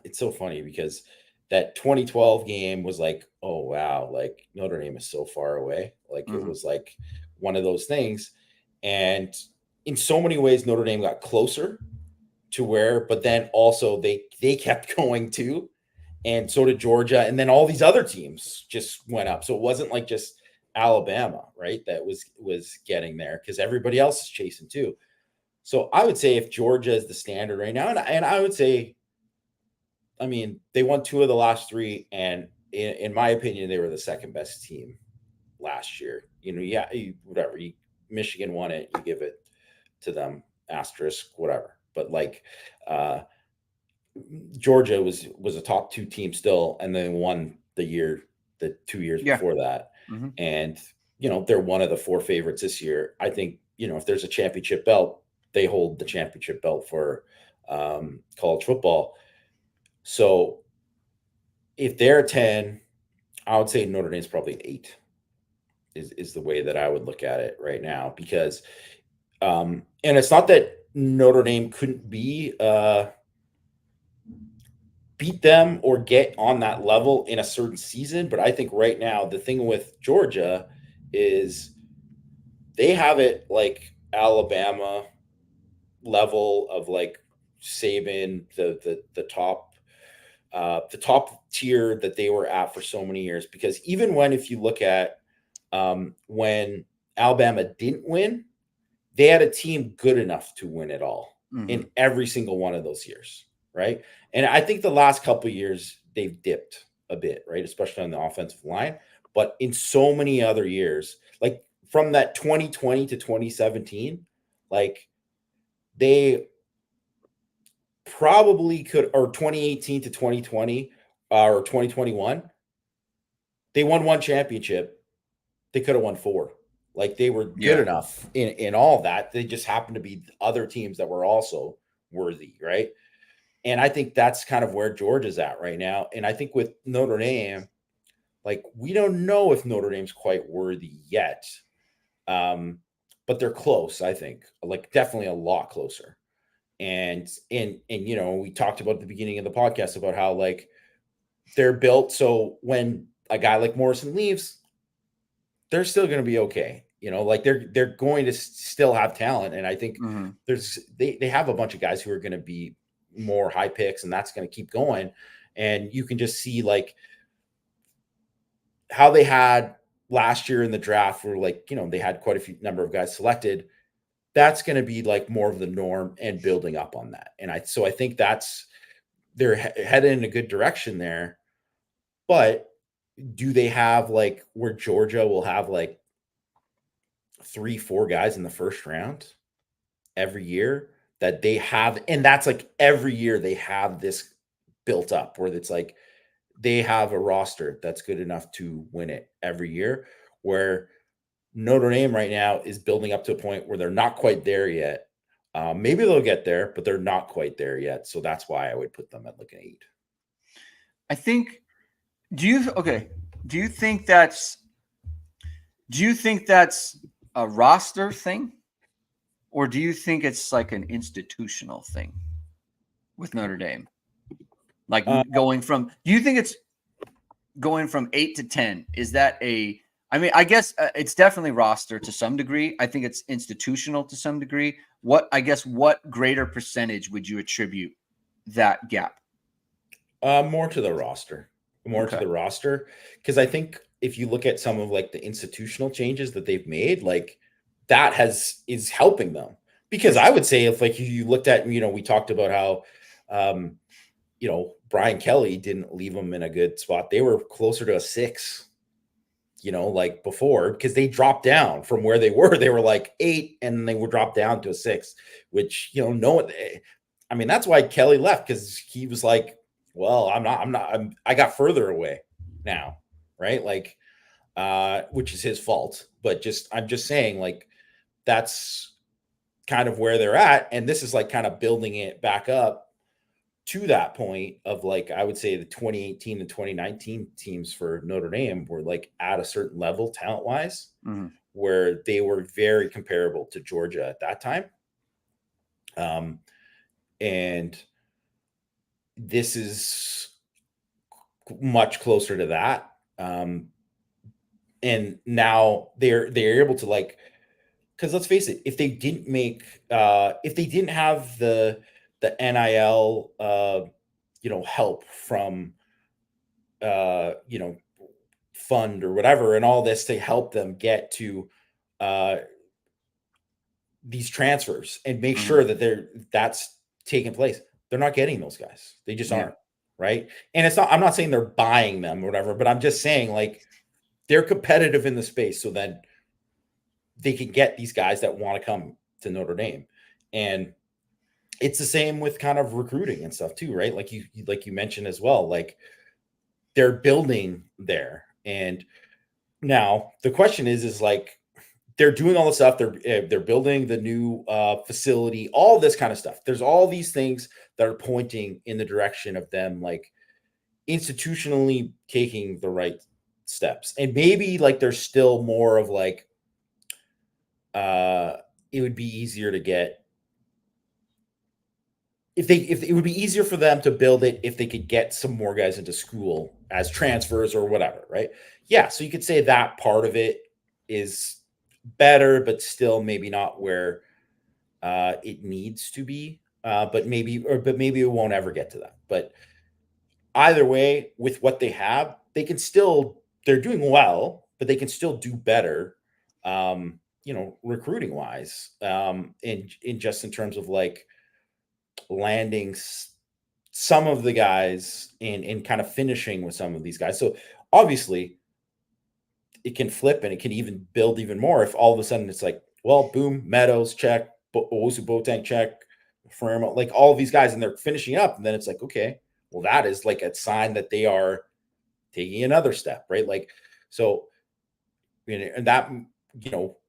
it's so funny because that 2012 game was like, oh wow, like Notre Dame is so far away. Like it was like one of those things, and in so many ways Notre Dame got closer to where, but then also they kept going too. And so did Georgia. And then all these other teams just went up. So it wasn't like just Alabama, right? That was getting there, because everybody else is chasing too. So I would say if Georgia is the standard right now, and I would say, I mean, they won 2 of the last 3. And in my opinion, they were the second best team last year. Whatever. Michigan won it. You give it to them, asterisk, whatever. But like, Georgia was a top 2 team still, and then won the 2 years before that. And, they're one of the 4 favorites this year. I think, if there's a championship belt, they hold the championship belt for college football. So if they're 10, I would say Notre Dame's probably an 8 is the way that I would look at it right now, because, and it's not that Notre Dame couldn't beat them or get on that level in a certain season. But I think right now, the thing with Georgia is they have it like Alabama level of like Saban, the top tier that they were at for so many years. Because even if you look at when Alabama didn't win, they had a team good enough to win it all in every single one of those years, right? And I think the last couple of years they've dipped a bit, right, especially on the offensive line. But in so many other years, like from that 2020 to 2017, like they probably could, or 2018 to 2020 or 2021, they won one championship. They could have won four. Like they were good enough in all that. They just happened to be other teams that were also worthy, right? And I think that's kind of where Georgia's at right now. And I think with Notre Dame, like we don't know if Notre Dame's quite worthy yet. But they're close, I think. Like definitely a lot closer. And you know, we talked about at the beginning of the podcast about how like they're built so when a guy like Morrison leaves, they're still going to be okay. You know, like they're going to still have talent, and I think they have a bunch of guys who are going to be more high picks, and that's going to keep going. And you can just see like how they had last year in the draft, where like, you know, they had quite a few number of guys selected. That's going to be like more of the norm and building up on that. And I think that's they're headed in a good direction there. But do they have like where Georgia will have like 3-4 guys in the first round every year that they have, and that's like every year they have this built up where it's like they have a roster that's good enough to win it every year, where Notre Dame right now is building up to a point where they're not quite there yet. Maybe they'll get there, but they're not quite there yet. So that's why I would put them at like an 8.
I think. Do you think that's a roster thing, or do you think it's like an institutional thing with Notre Dame? Like going from, do you think it's going from 8 to 10? Is that a, I mean, I guess it's definitely roster to some degree. I think it's institutional to some degree. What greater percentage would you attribute that gap?
More to the roster. Because I think if you look at some of like the institutional changes that they've made, like that is helping them. Because I would say if like you looked at, you know, we talked about how you know, Brian Kelly didn't leave them in a good spot. They were closer to a 6, you know, like before, because they dropped down from where they were. They were like 8 and they would drop down to a 6, which, you know, I mean, that's why Kelly left, because he was like, well, I got further away now. Right. Like, which is his fault, but I'm just saying like, that's kind of where they're at. And this is like kind of building it back up to that point of like, I would say the 2018 and 2019 teams for Notre Dame were like at a certain level talent wise, where they were very comparable to Georgia at that time. And this is much closer to that. And now they're able to like, because let's face it, if they didn't have the NIL you know, help from you know, fund or whatever and all this to help them get to these transfers and make sure that that's taking place, they're not getting those guys. They just aren't. Right. And I'm not saying they're buying them or whatever, but I'm just saying like they're competitive in the space so that they can get these guys that want to come to Notre Dame. And it's the same with kind of recruiting and stuff too, right? Like you mentioned as well, like they're building there. And now the question is like, they're doing all the stuff. They're building the new facility, all this kind of stuff. There's all these things that are pointing in the direction of them, like institutionally taking the right steps. And maybe like there's still more of like, it would be easier to get if it would be easier for them to build it if they could get some more guys into school as transfers or whatever, right? Yeah, so you could say that part of it is better, but still maybe not where it needs to be. but maybe it won't ever get to that. But either way, with what they have, they're doing well, but they can still do better. Recruiting wise, in just in terms of like landing some of the guys and kind of finishing with some of these guys. So obviously it can flip and it can even build even more if all of a sudden it's like, well, boom, Meadows check, Owusu Boateng check, Fermo, like all of these guys, and they're finishing up. And then it's like, okay, well, that is like a sign that they are taking another step, right? Like, so, and that,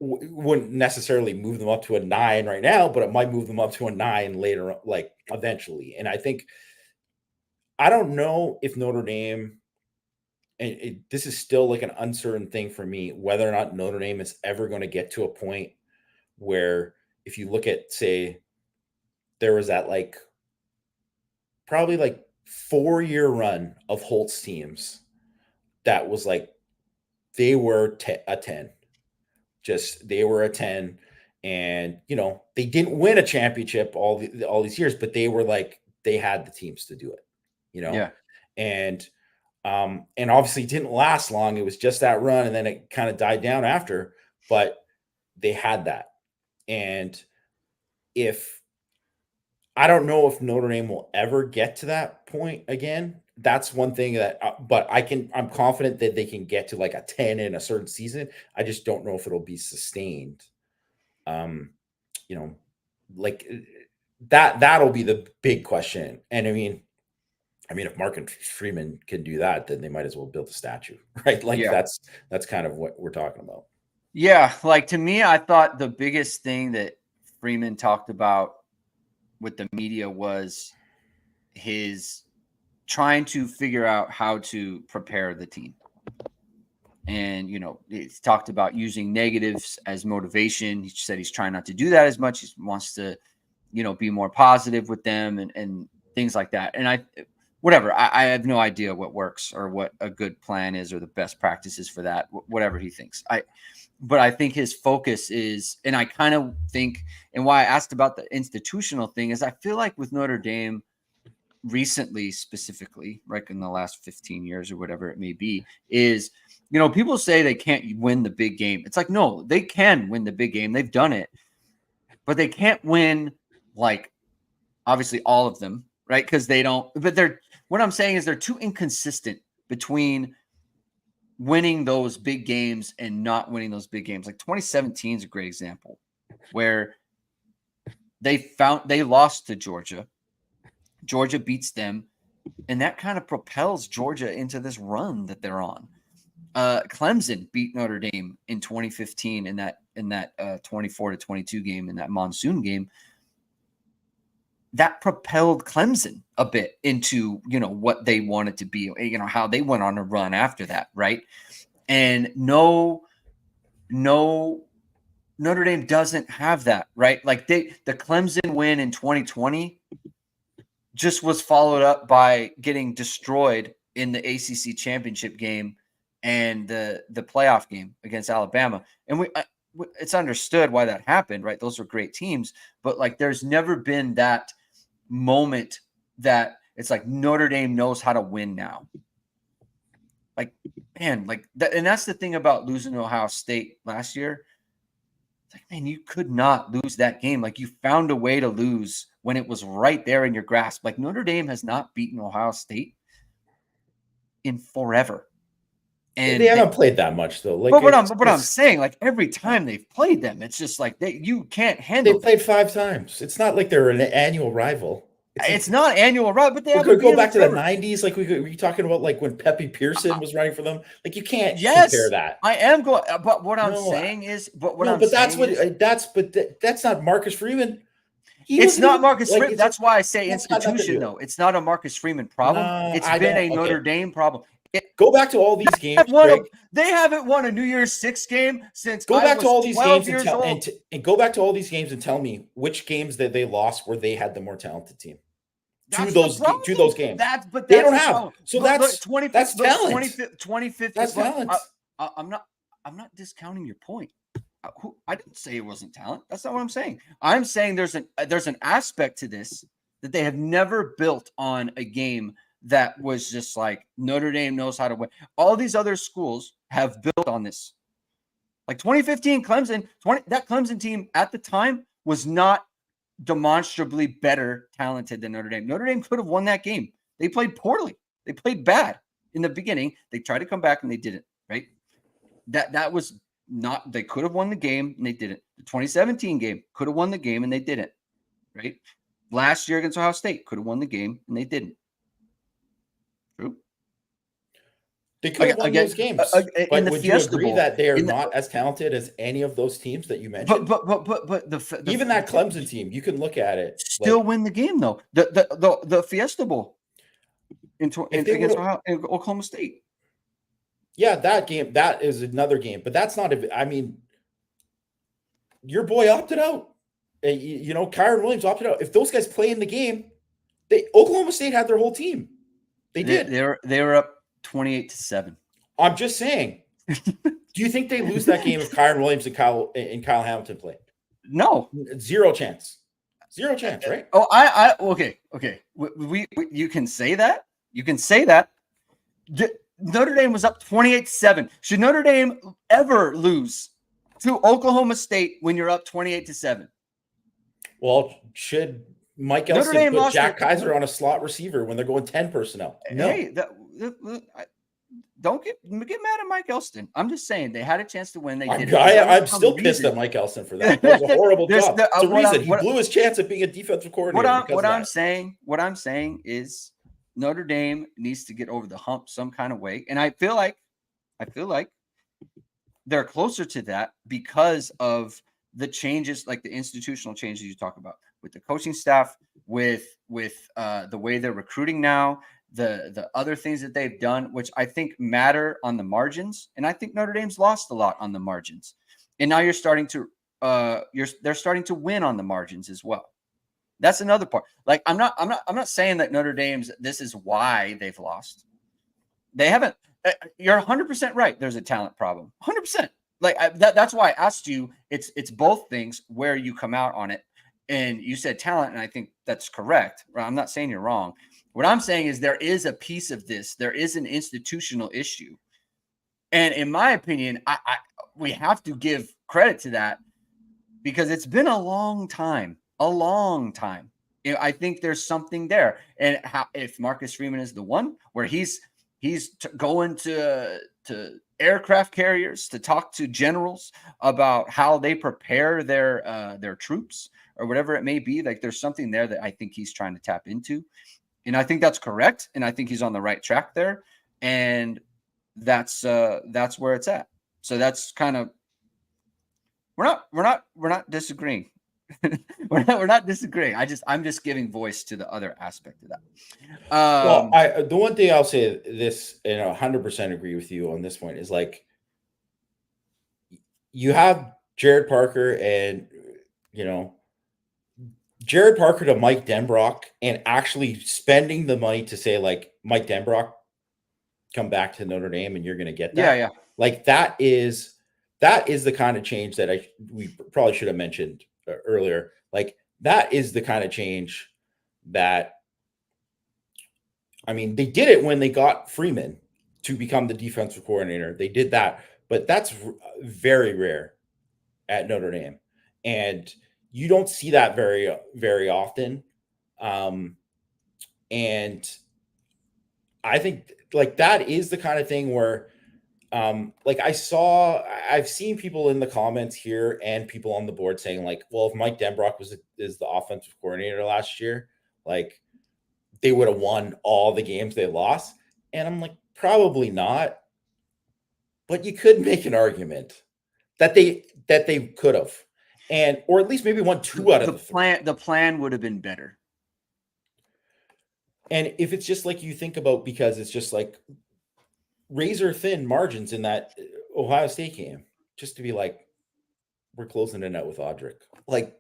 wouldn't necessarily move them up to a 9 right now, but it might move them up to a 9 later, like eventually. And I don't know if Notre Dame, and this is still like an uncertain thing for me, whether or not Notre Dame is ever going to get to a point where, if you look at, say, there was that like probably like 4-year run of Holt's teams that was like they were a 10. Just they were a 10, and they didn't win a championship all these years, but they were like they had the teams to do it,
Yeah.
and obviously it didn't last long. It was just that run, and then it kind of died down after, but they had that. And I don't know if Notre Dame will ever get to that point again. That's one thing that, but I'm confident that they can get to like a 10 in a certain season. I just don't know if it'll be sustained. Like that'll be the big question. And I mean, if Marcus Freeman can do that, then they might as well build a statue, right? Like that's kind of what we're talking about.
Yeah. Like, to me, I thought the biggest thing that Freeman talked about with the media was his trying to figure out how to prepare the team. And, he's talked about using negatives as motivation. He said he's trying not to do that as much. He wants to, be more positive with them and things like that. And I have no idea what works or what a good plan is or the best practices for that, whatever he thinks. But I think his focus is, and I kind of think, and why I asked about the institutional thing is I feel like with Notre Dame recently, specifically, right, in the last 15 years or whatever it may be, is, people say they can't win the big game. It's like, no, they can win the big game. They've done it, but they can't win, like, obviously all of them, right? Because they don't, but what I'm saying is they're too inconsistent between winning those big games and not winning those big games. Like 2017 is a great example where they lost to Georgia. Georgia beats them, and that kind of propels Georgia into this run that they're on. Clemson beat Notre Dame in 2015 in that 24-22 game, in that monsoon game. That propelled Clemson a bit into, what they wanted to be, how they went on a run after that, right? And no, Notre Dame doesn't have that, right? Like the Clemson win in 2020 just was followed up by getting destroyed in the ACC championship game and the playoff game against Alabama. And it's understood why that happened, right? Those were great teams, but like there's never been that moment that it's like Notre Dame knows how to win now. Like, man, like that, and that's the thing about losing to Ohio State last year. It's like, man, you could not lose that game. Like, you found a way to lose when it was right there in your grasp. Like, Notre Dame has not beaten Ohio State in forever. And
they haven't played that much though. Like,
but I'm saying, like, every time they've played them, it's just like you can't handle.
They played 5 times. It's not like they're an annual rival.
It's not annual, right? But they
have go back to the 90s. Like we talking about, like when Pepe Pearson was running for them. Like, you can't compare that.
I am going, but what I'm saying is,
that's not Marcus Freeman.
It's not Marcus Freeman. That's why I say institution, though. It's not a Marcus Freeman problem. It's been a Notre Dame problem.
Go back to all these games.
They haven't won a New Year's Six game since.
Go back to all these games and go back to all these games and tell me which games that they lost where they had the more talented team. To those games. They don't have. So that's talent. That's talent.
I'm not discounting your point. I didn't say it wasn't talent. That's not what I'm saying. I'm saying there's an aspect to this that they have never built on a game that was just like Notre Dame knows how to win. All these other schools have built on this. Like 2015 Clemson, that Clemson team at the time was not demonstrably better talented than Notre Dame. Notre Dame could have won that game. They played poorly. They played bad in the beginning. They tried to come back and they didn't, right? That was not, they could have won the game and they didn't. The 2017 game could have won the game and they didn't, right? Last year against Ohio State could have won the game and they didn't. True.
They could have won those games. But would you agree that they are not as talented as any of those teams that you mentioned?
But
even that Clemson team, you can look at it.
Still win the game though. The Fiesta Bowl against Oklahoma State.
Yeah, that game, that is another game, but that's not I mean, your boy opted out. You know, Kyron Williams opted out. If those guys play in the game, Oklahoma State had their whole team. They did.
They were up 28-7.
I'm just saying. Do you think they lose that game if Kyron Williams and Kyle Hamilton play?
No.
Zero chance. Zero chance, right?
Oh, okay. We you can say that. You can say that. Notre Dame was up 28-7. Should Notre Dame ever lose to Oklahoma State when you're up 28-7?
Well, should Mike Elston put Jack Kaiser on a slot receiver when they're going 10 personnel? No.
Hey, don't get mad at Mike Elston. I'm just saying they had a chance to win. They did.
I'm still pissed at Mike Elston for that. That was a horrible job. It's a reason he blew his chance at being a defensive coordinator.
What I'm saying is Notre Dame needs to get over the hump some kind of way, and I feel like they're closer to that because of the changes, like the institutional changes you talk about with the coaching staff, with the way they're recruiting now, the other things that they've done, which I think matter on the margins. And I think Notre Dame's lost a lot on the margins. And now they're starting to win on the margins as well. That's another part. Like I'm not saying that Notre Dame's, this is why they've lost. They haven't. You're 100% right. There's a talent problem. 100%. Like that's why I asked you. It's both things where you come out on it, and you said talent, and I think that's correct. I'm not saying you're wrong. What I'm saying is there is a piece of this. There is an institutional issue, and in my opinion, we have to give credit to that because it's been a long time. A long time. You know, I think there's something there, and if Marcus Freeman is the one where he's going to aircraft carriers to talk to generals about how they prepare their troops or whatever it may be. Like there's something there that I think he's trying to tap into, and I think that's correct, and I think he's on the right track there, and that's where it's at. So that's kind of we're not disagreeing. we're not disagreeing. I'm just giving voice to the other aspect of that.
Well, the one thing I'll say this, and I 100% agree with you on this point, is like you have Jared Parker and Jared Parker to Mike Denbrock, and actually spending the money to say like Mike Denbrock, come back to Notre Dame and you're going to get that.
Yeah.
Like that is the kind of change that we probably should have mentioned earlier. Like that is the kind of change that, I mean, they did it when they got Freeman to become the defensive coordinator. They did that, but that's very rare at Notre Dame, and you don't see that very, very often. And I think like that is the kind of thing where, like I've seen people in the comments here and people on the board saying like, well, if Mike Denbrock is the offensive coordinator last year, like they would have won all the games they lost. And I'm like, probably not, but you could make an argument that they could have, or at least maybe won 2 out of the
plan. The plan would have been better.
And if it's just like you think about, because it's just like razor thin margins in that Ohio State game, just to be like, we're closing it out with Audric. Like,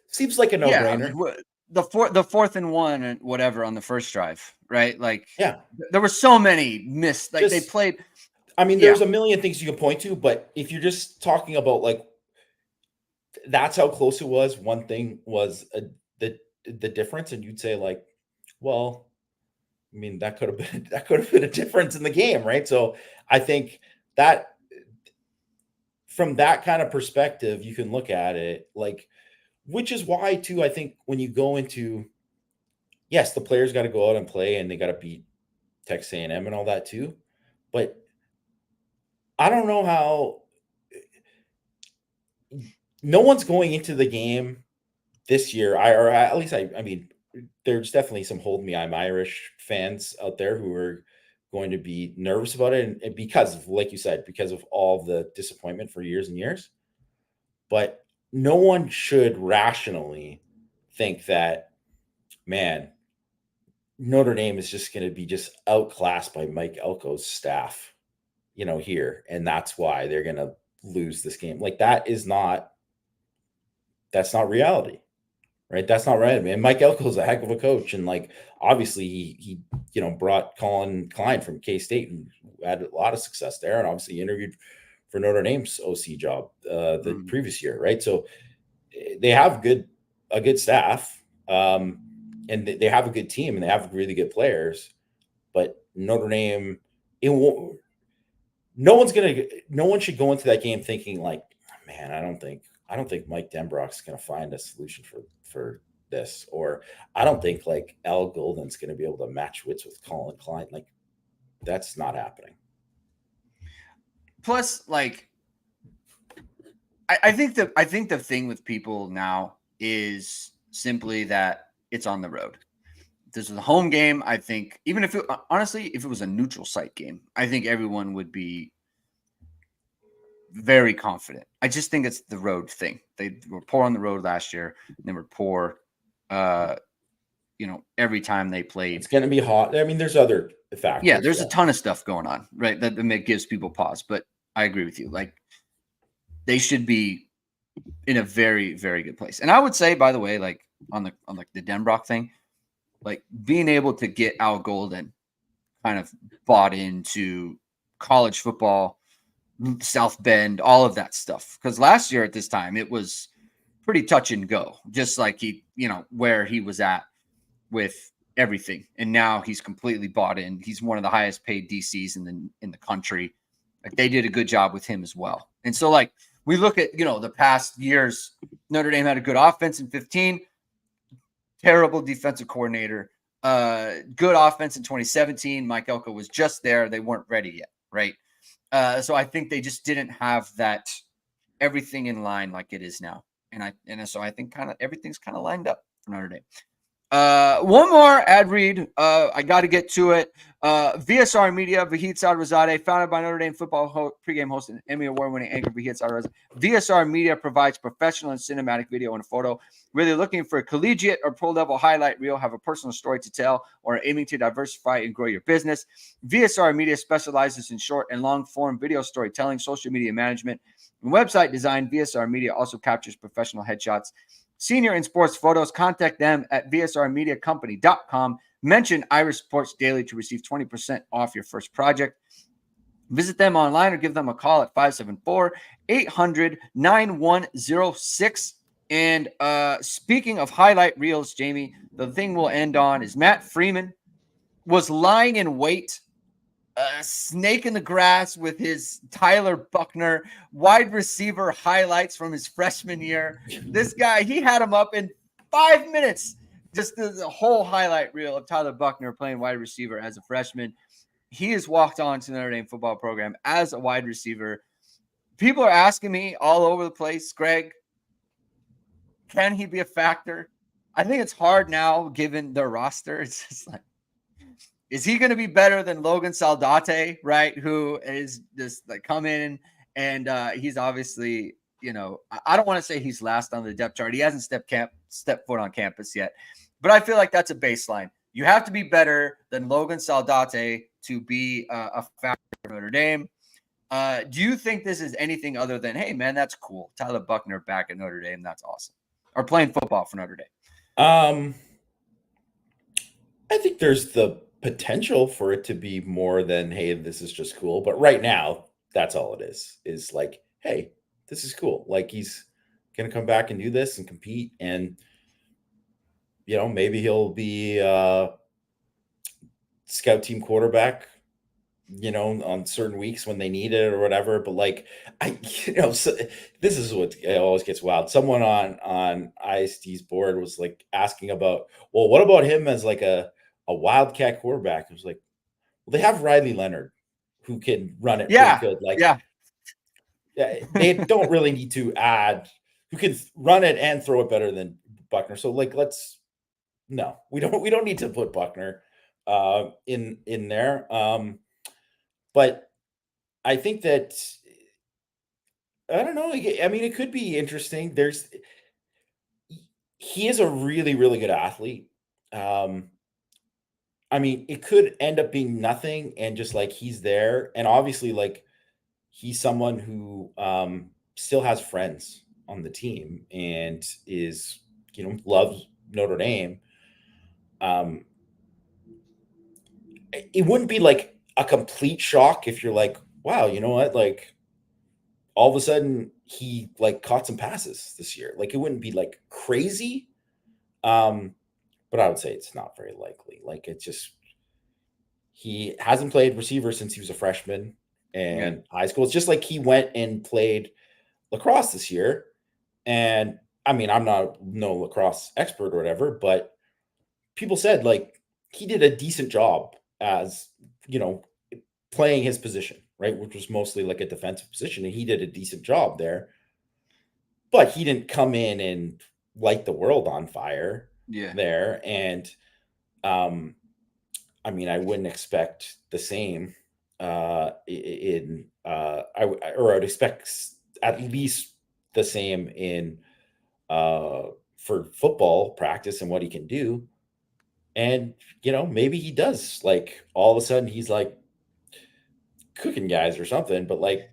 seems like a no-brainer.
Yeah, the 4th and 1 and whatever on the first drive, right? Like,
yeah,
there were so many missed. Like they played.
I mean,
Yeah.
there's a million things you can point to, but if you're just talking about like that's how close it was, one thing was the the difference, and you'd say like, well, I mean, that could have been that could have been a difference in the game, right? So I think that from that kind of perspective, you can look at it like, which is why too. I think when you go into yes, the players got to go out and play, and they got to beat Texas A&M and all that too, but I don't know how no one's going into the game this year. Or at least I mean, there's definitely some hold me, I'm Irish fans out there who are going to be nervous about it, and because of, like you said, because of all the disappointment for years and years. But no one should rationally think that, man, Notre Dame is just going to be just outclassed by Mike Elko's staff, here, and that's why they're going to lose this game. Like that's not reality. Right, that's not right. Man, Mike Elko's a heck of a coach, and like obviously he brought Colin Klein from K State and had a lot of success there, and obviously interviewed for Notre Dame's OC job the previous year, right? So they have a good staff, and they have a good team, and they have really good players. But Notre Dame, it won't. No one should go into that game thinking like, man, I don't think Mike Denbrock's going to find a solution for this, or I don't think like Al Golden's going to be able to match wits with Colin Klein. Like that's not happening.
Plus, like, I think the thing with people now is simply that it's on the road. This is a home game. I think even if honestly, if it was a neutral site game, I think everyone would be very confident. I just think it's the road thing. They were poor on the road last year. They were poor, every time they played.
It's going to be hot. I mean, there's other factors.
Yeah, there's a ton of stuff going on, right? That gives people pause. But I agree with you. Like they should be in a very, very good place. And I would say, by the way, like on the Denbrock thing, like being able to get Al Golden kind of bought into college football, South Bend, all of that stuff. Because last year at this time, it was pretty touch and go, just like where he was at with everything. And now he's completely bought in. He's one of the highest paid DCs in the country. Like they did a good job with him as well. And so like we look at, the past years, Notre Dame had a good offense in 15, terrible defensive coordinator, good offense in 2017. Mike Elko was just there. They weren't ready yet. Right. So I think they just didn't have that everything in line like it is now. And so I think kind of everything's kind of lined up for Notre Dame. One more ad read. I got to get to it. VSR Media, Vahid Sadrazadeh, founded by Notre Dame football pregame host and Emmy Award-winning anchor Vahid Sadrazadeh. VSR Media provides professional and cinematic video and photo. Whether looking for a collegiate or pro-level highlight reel, have a personal story to tell, or aiming to diversify and grow your business, VSR Media specializes in short and long-form video storytelling, social media management, and website design. VSR Media also captures professional headshots, senior and sports photos. Contact them at vsrmediacompany.com. Mention Irish Sports Daily to receive 20% off your first project. Visit them online or give them a call at 574-800-9106. And speaking of highlight reels, Jamie, the thing we'll end on is Matt Freeman was lying in wait, snake in the grass with his Tyler Buchner wide receiver highlights from his freshman year. This guy, he had him up in 5 minutes. Just the whole highlight reel of Tyler Buchner playing wide receiver as a freshman. He has walked on to the Notre Dame football program as a wide receiver. People are asking me all over the place, Greg, can he be a factor? I think it's hard now given their roster. It's just like, is he going to be better than Logan Saldate, right? Who is just like come in and he's obviously, I don't want to say he's last on the depth chart. He hasn't stepped foot on campus yet, but I feel like that's a baseline. You have to be better than Logan Saldate to be a factor for Notre Dame. Do you think this is anything other than, hey, man, that's cool. Tyler Buchner back at Notre Dame. That's awesome. Or playing football for Notre Dame.
I think there's the potential for it to be more than, hey, this is just cool. But right now, that's all it is like, hey, this is cool. Like he's gonna come back and do this and compete, and maybe he'll be scout team quarterback, on certain weeks when they need it or whatever. But like, so this is what always gets wild. Someone on ISD's board was like asking about, well, what about him as like a wildcat quarterback? It was like, well, they have Riley Leonard who can run it pretty
Yeah.
good. Like,
Yeah.
they don't really need to add who can run it and throw it better than Buchner. So like, no, we don't need to put Buchner in there. But I think that, I don't know. I mean, it could be interesting. He is a really, really good athlete. Um, I mean, it could end up being nothing and just like he's there. And obviously, like he's someone who still has friends on the team and is, loves Notre Dame. Um, it wouldn't be like a complete shock if you're like, wow, you know what? Like all of a sudden he like caught some passes this year. Like it wouldn't be like crazy. Um, but I would say it's not very likely. Like it's just he hasn't played receiver since he was a freshman
Yeah.
in high school. It's just like he went and played lacrosse this year. And I mean, I'm not no lacrosse expert or whatever, but people said like he did a decent job as, you know, playing his position, right? Which was mostly like a defensive position. And he did a decent job there. But he didn't come in and light the world on fire
Yeah.
there. And I mean, I wouldn't expect the same I would expect at least the same in for football practice and what he can do. And maybe he does. Like all of a sudden, he's like cooking guys or something. But like,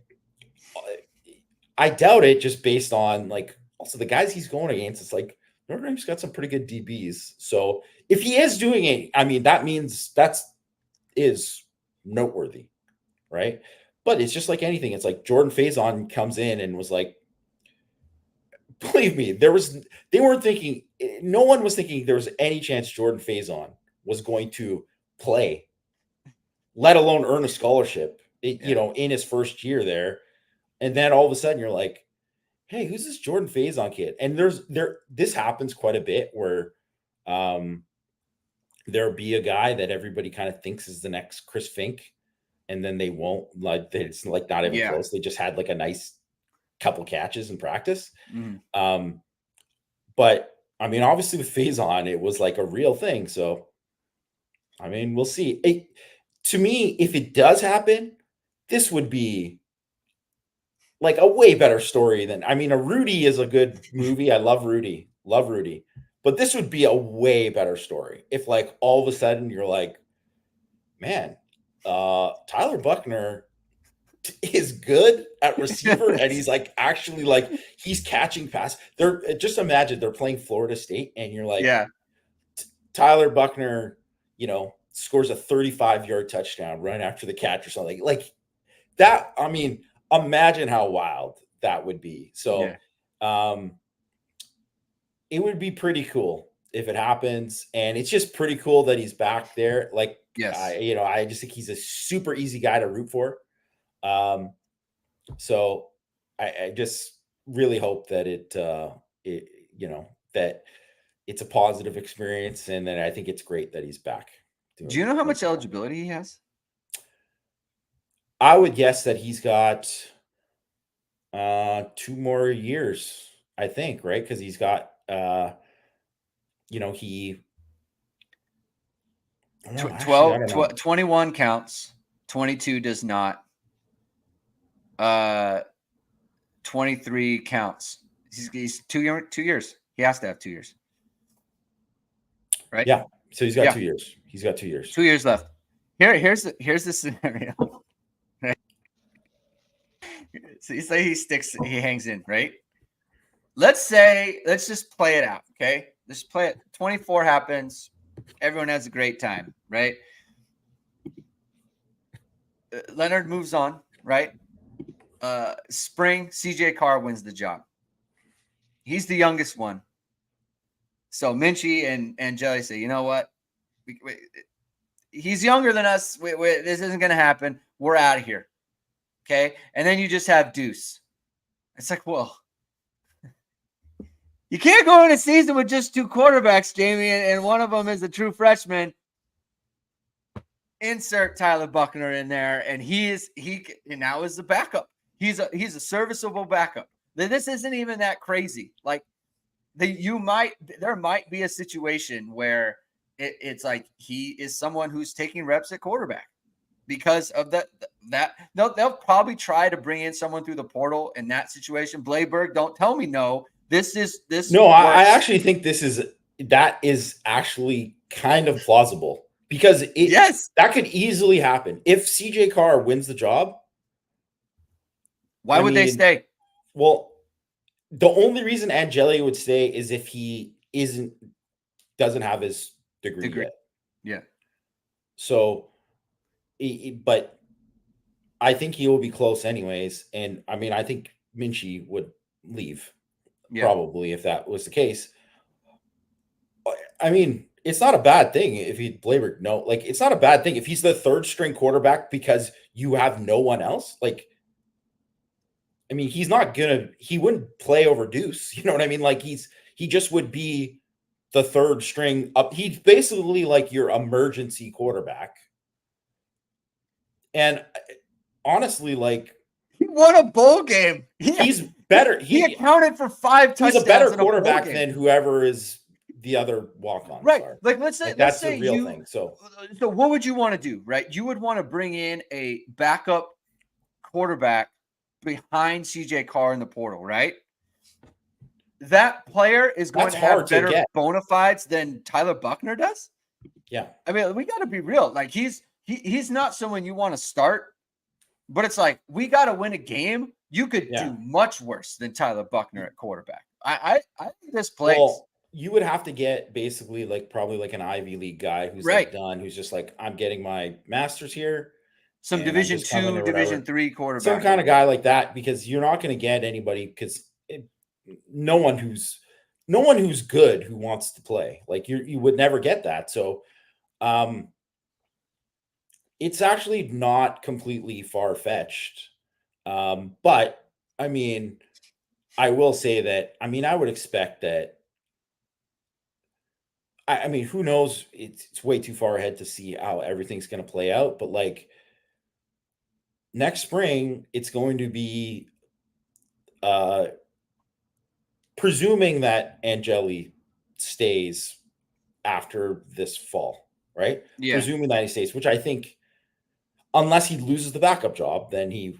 I doubt it. Just based on like also the guys he's going against. It's like Notre Dame's got some pretty good DBs. So if he is doing it, I mean, that means is noteworthy, right? But it's just like anything. It's like Jordan Faison comes in and was like, believe me, they weren't thinking, no one was thinking there was any chance Jordan Faison was going to play, let alone earn a scholarship, in his first year there. And then all of a sudden you're like, hey, who's this Jordan Faison kid? And this happens quite a bit where there'll be a guy that everybody kind of thinks is the next Chris Fink, and then they won't, like it's like not even close. They just had like a nice couple catches in practice.
Mm-hmm.
But I mean, obviously with Faison, it was like a real thing. So I mean, we'll see. To me, if it does happen, this would be like a way better story than, I mean, a Rudy is a good movie. I love Rudy. Love Rudy. But this would be a way better story if like all of a sudden you're like, man, Tyler Buchner is good at receiver and he's like actually like he's catching pass. They're just imagine they're playing Florida State and you're like,
Yeah.
Tyler Buchner, scores a 35-yard touchdown right after the catch or something like that. I mean, imagine how wild that would be. So it would be pretty cool if it happens. And it's just pretty cool that he's back there. Like,
Yes.
I just think he's a super easy guy to root for. So I just really hope that that it's a positive experience. And then I think it's great that he's back.
Do you know how much eligibility he has?
I would guess that he's got 2 more years, I think, right? Because he's got he
21 counts, 22 does not. 23 counts. He's 2 years. He has to have 2 years. Right?
Yeah. So he's got 2 years. He's got 2 years.
2 years left. Here's the scenario. Right? So you say he hangs in, right? Let's just play it out, okay? Let's play it. 24 happens. Everyone has a great time, right? Leonard moves on, right? Spring, CJ Carr wins the job. He's the youngest one. So Minchie and Jelly say, you know what? He's younger than us. This isn't going to happen. We're out of here. Okay. And then you just have Deuce. It's like, well, you can't go in a season with just 2 quarterbacks, Jamie, and one of them is a true freshman. Insert Tyler Buchner in there, and he now is the backup. He's a serviceable backup. This isn't even that crazy. Like there might be a situation where it's like he is someone who's taking reps at quarterback because of that. They'll probably try to bring in someone through the portal in that situation. Blayberg, don't tell me no. This.
No, I actually think that is actually kind of plausible because that could easily happen if CJ Carr wins the job.
Why would they stay?
Well, the only reason Angeli would stay is if he doesn't have his degree yet.
Yeah.
So, but I think he will be close anyways. And I mean, I think Minchie would leave probably if that was the case. I mean, it's not a bad thing if Blayberg. No, like it's not a bad thing if he's the 3rd string quarterback because you have no one else. Like, I mean, he wouldn't play over Deuce. You know what I mean? Like he just would be the 3rd string up. He's basically like your emergency quarterback. And honestly, like
he won a bowl game.
He's better.
He accounted for 5 touchdowns.
He's a better quarterback than whoever is the other walk-on.
Right. Like let's say
that's the real thing. So
what would you want to do? Right. You would want to bring in a backup quarterback behind CJ Carr in the portal, right? That player is going to have better bona fides than Tyler Buchner does.
Yeah.
I mean, we got to be real. Like he's not someone you want to start, but it's like, we got to win a game. You could do much worse than Tyler Buchner at quarterback. I think this plays.
Well, you would have to get basically probably like an Ivy League guy who's done, who's just like, I'm getting my master's here.
Some Division 2, Division 3 quarterback.
Some kind of guy like that, because you're not going to get anybody because no one who's good who wants to play. Like you would never get that. So it's actually not completely far-fetched. But I mean, I will say that, I mean, I would expect that. I mean, who knows? It's way too far ahead to see how everything's going to play out. But like next spring, it's going to be presuming that Angeli stays after this fall, right?
Yeah.
Presuming that he stays, which I think, unless he loses the backup job, then he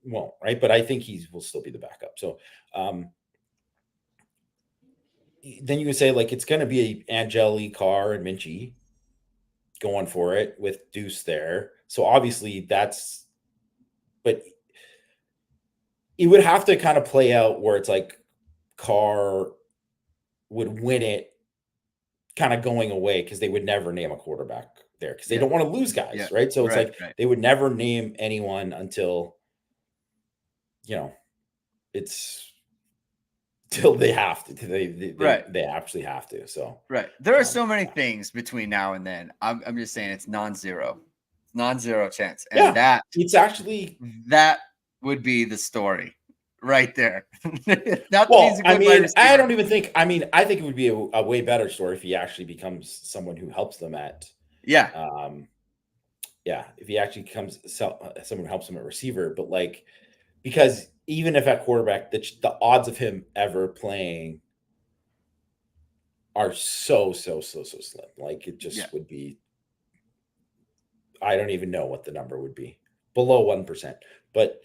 won't, right? But I think he will still be the backup. So then you can say like it's going to be Angeli, Carr, and Minchie going for it with Deuce there. So obviously but it would have to kind of play out where it's like Carr would win it kind of going away because they would never name a quarterback there because they don't want to lose guys, right? So it's they would never name anyone until, it's till they have to. They actually have to. So
there are so many things between now and then. I'm just saying it's non-zero chance, and that would be the story right there.
I don't even think. I mean, I think it would be a way better story if he actually becomes someone who helps them at. If he actually becomes someone who helps them at receiver, but like, because even if at quarterback, the odds of him ever playing are so slim. Like it just would be. I don't even know what the number would be, below 1%. But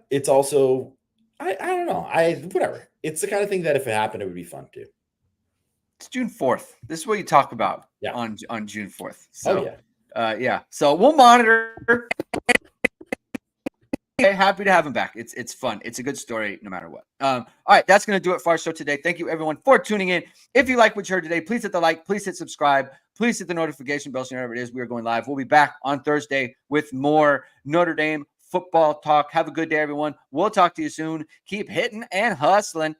it's also, I don't know. Whatever. It's the kind of thing that if it happened, it would be fun too.
It's June 4th. This is what you talk about on June 4th. So, So we'll monitor. happy to have him back. It's fun. It's a good story no matter what. All right, that's going to do it for our show today. Thank you, everyone, for tuning in. If you like what you heard today, please hit the like. Please hit subscribe. Please hit the notification bell so whenever it is we are going live. We'll be back on Thursday with more Notre Dame football talk. Have a good day, everyone. We'll talk to you soon. Keep hitting and hustling.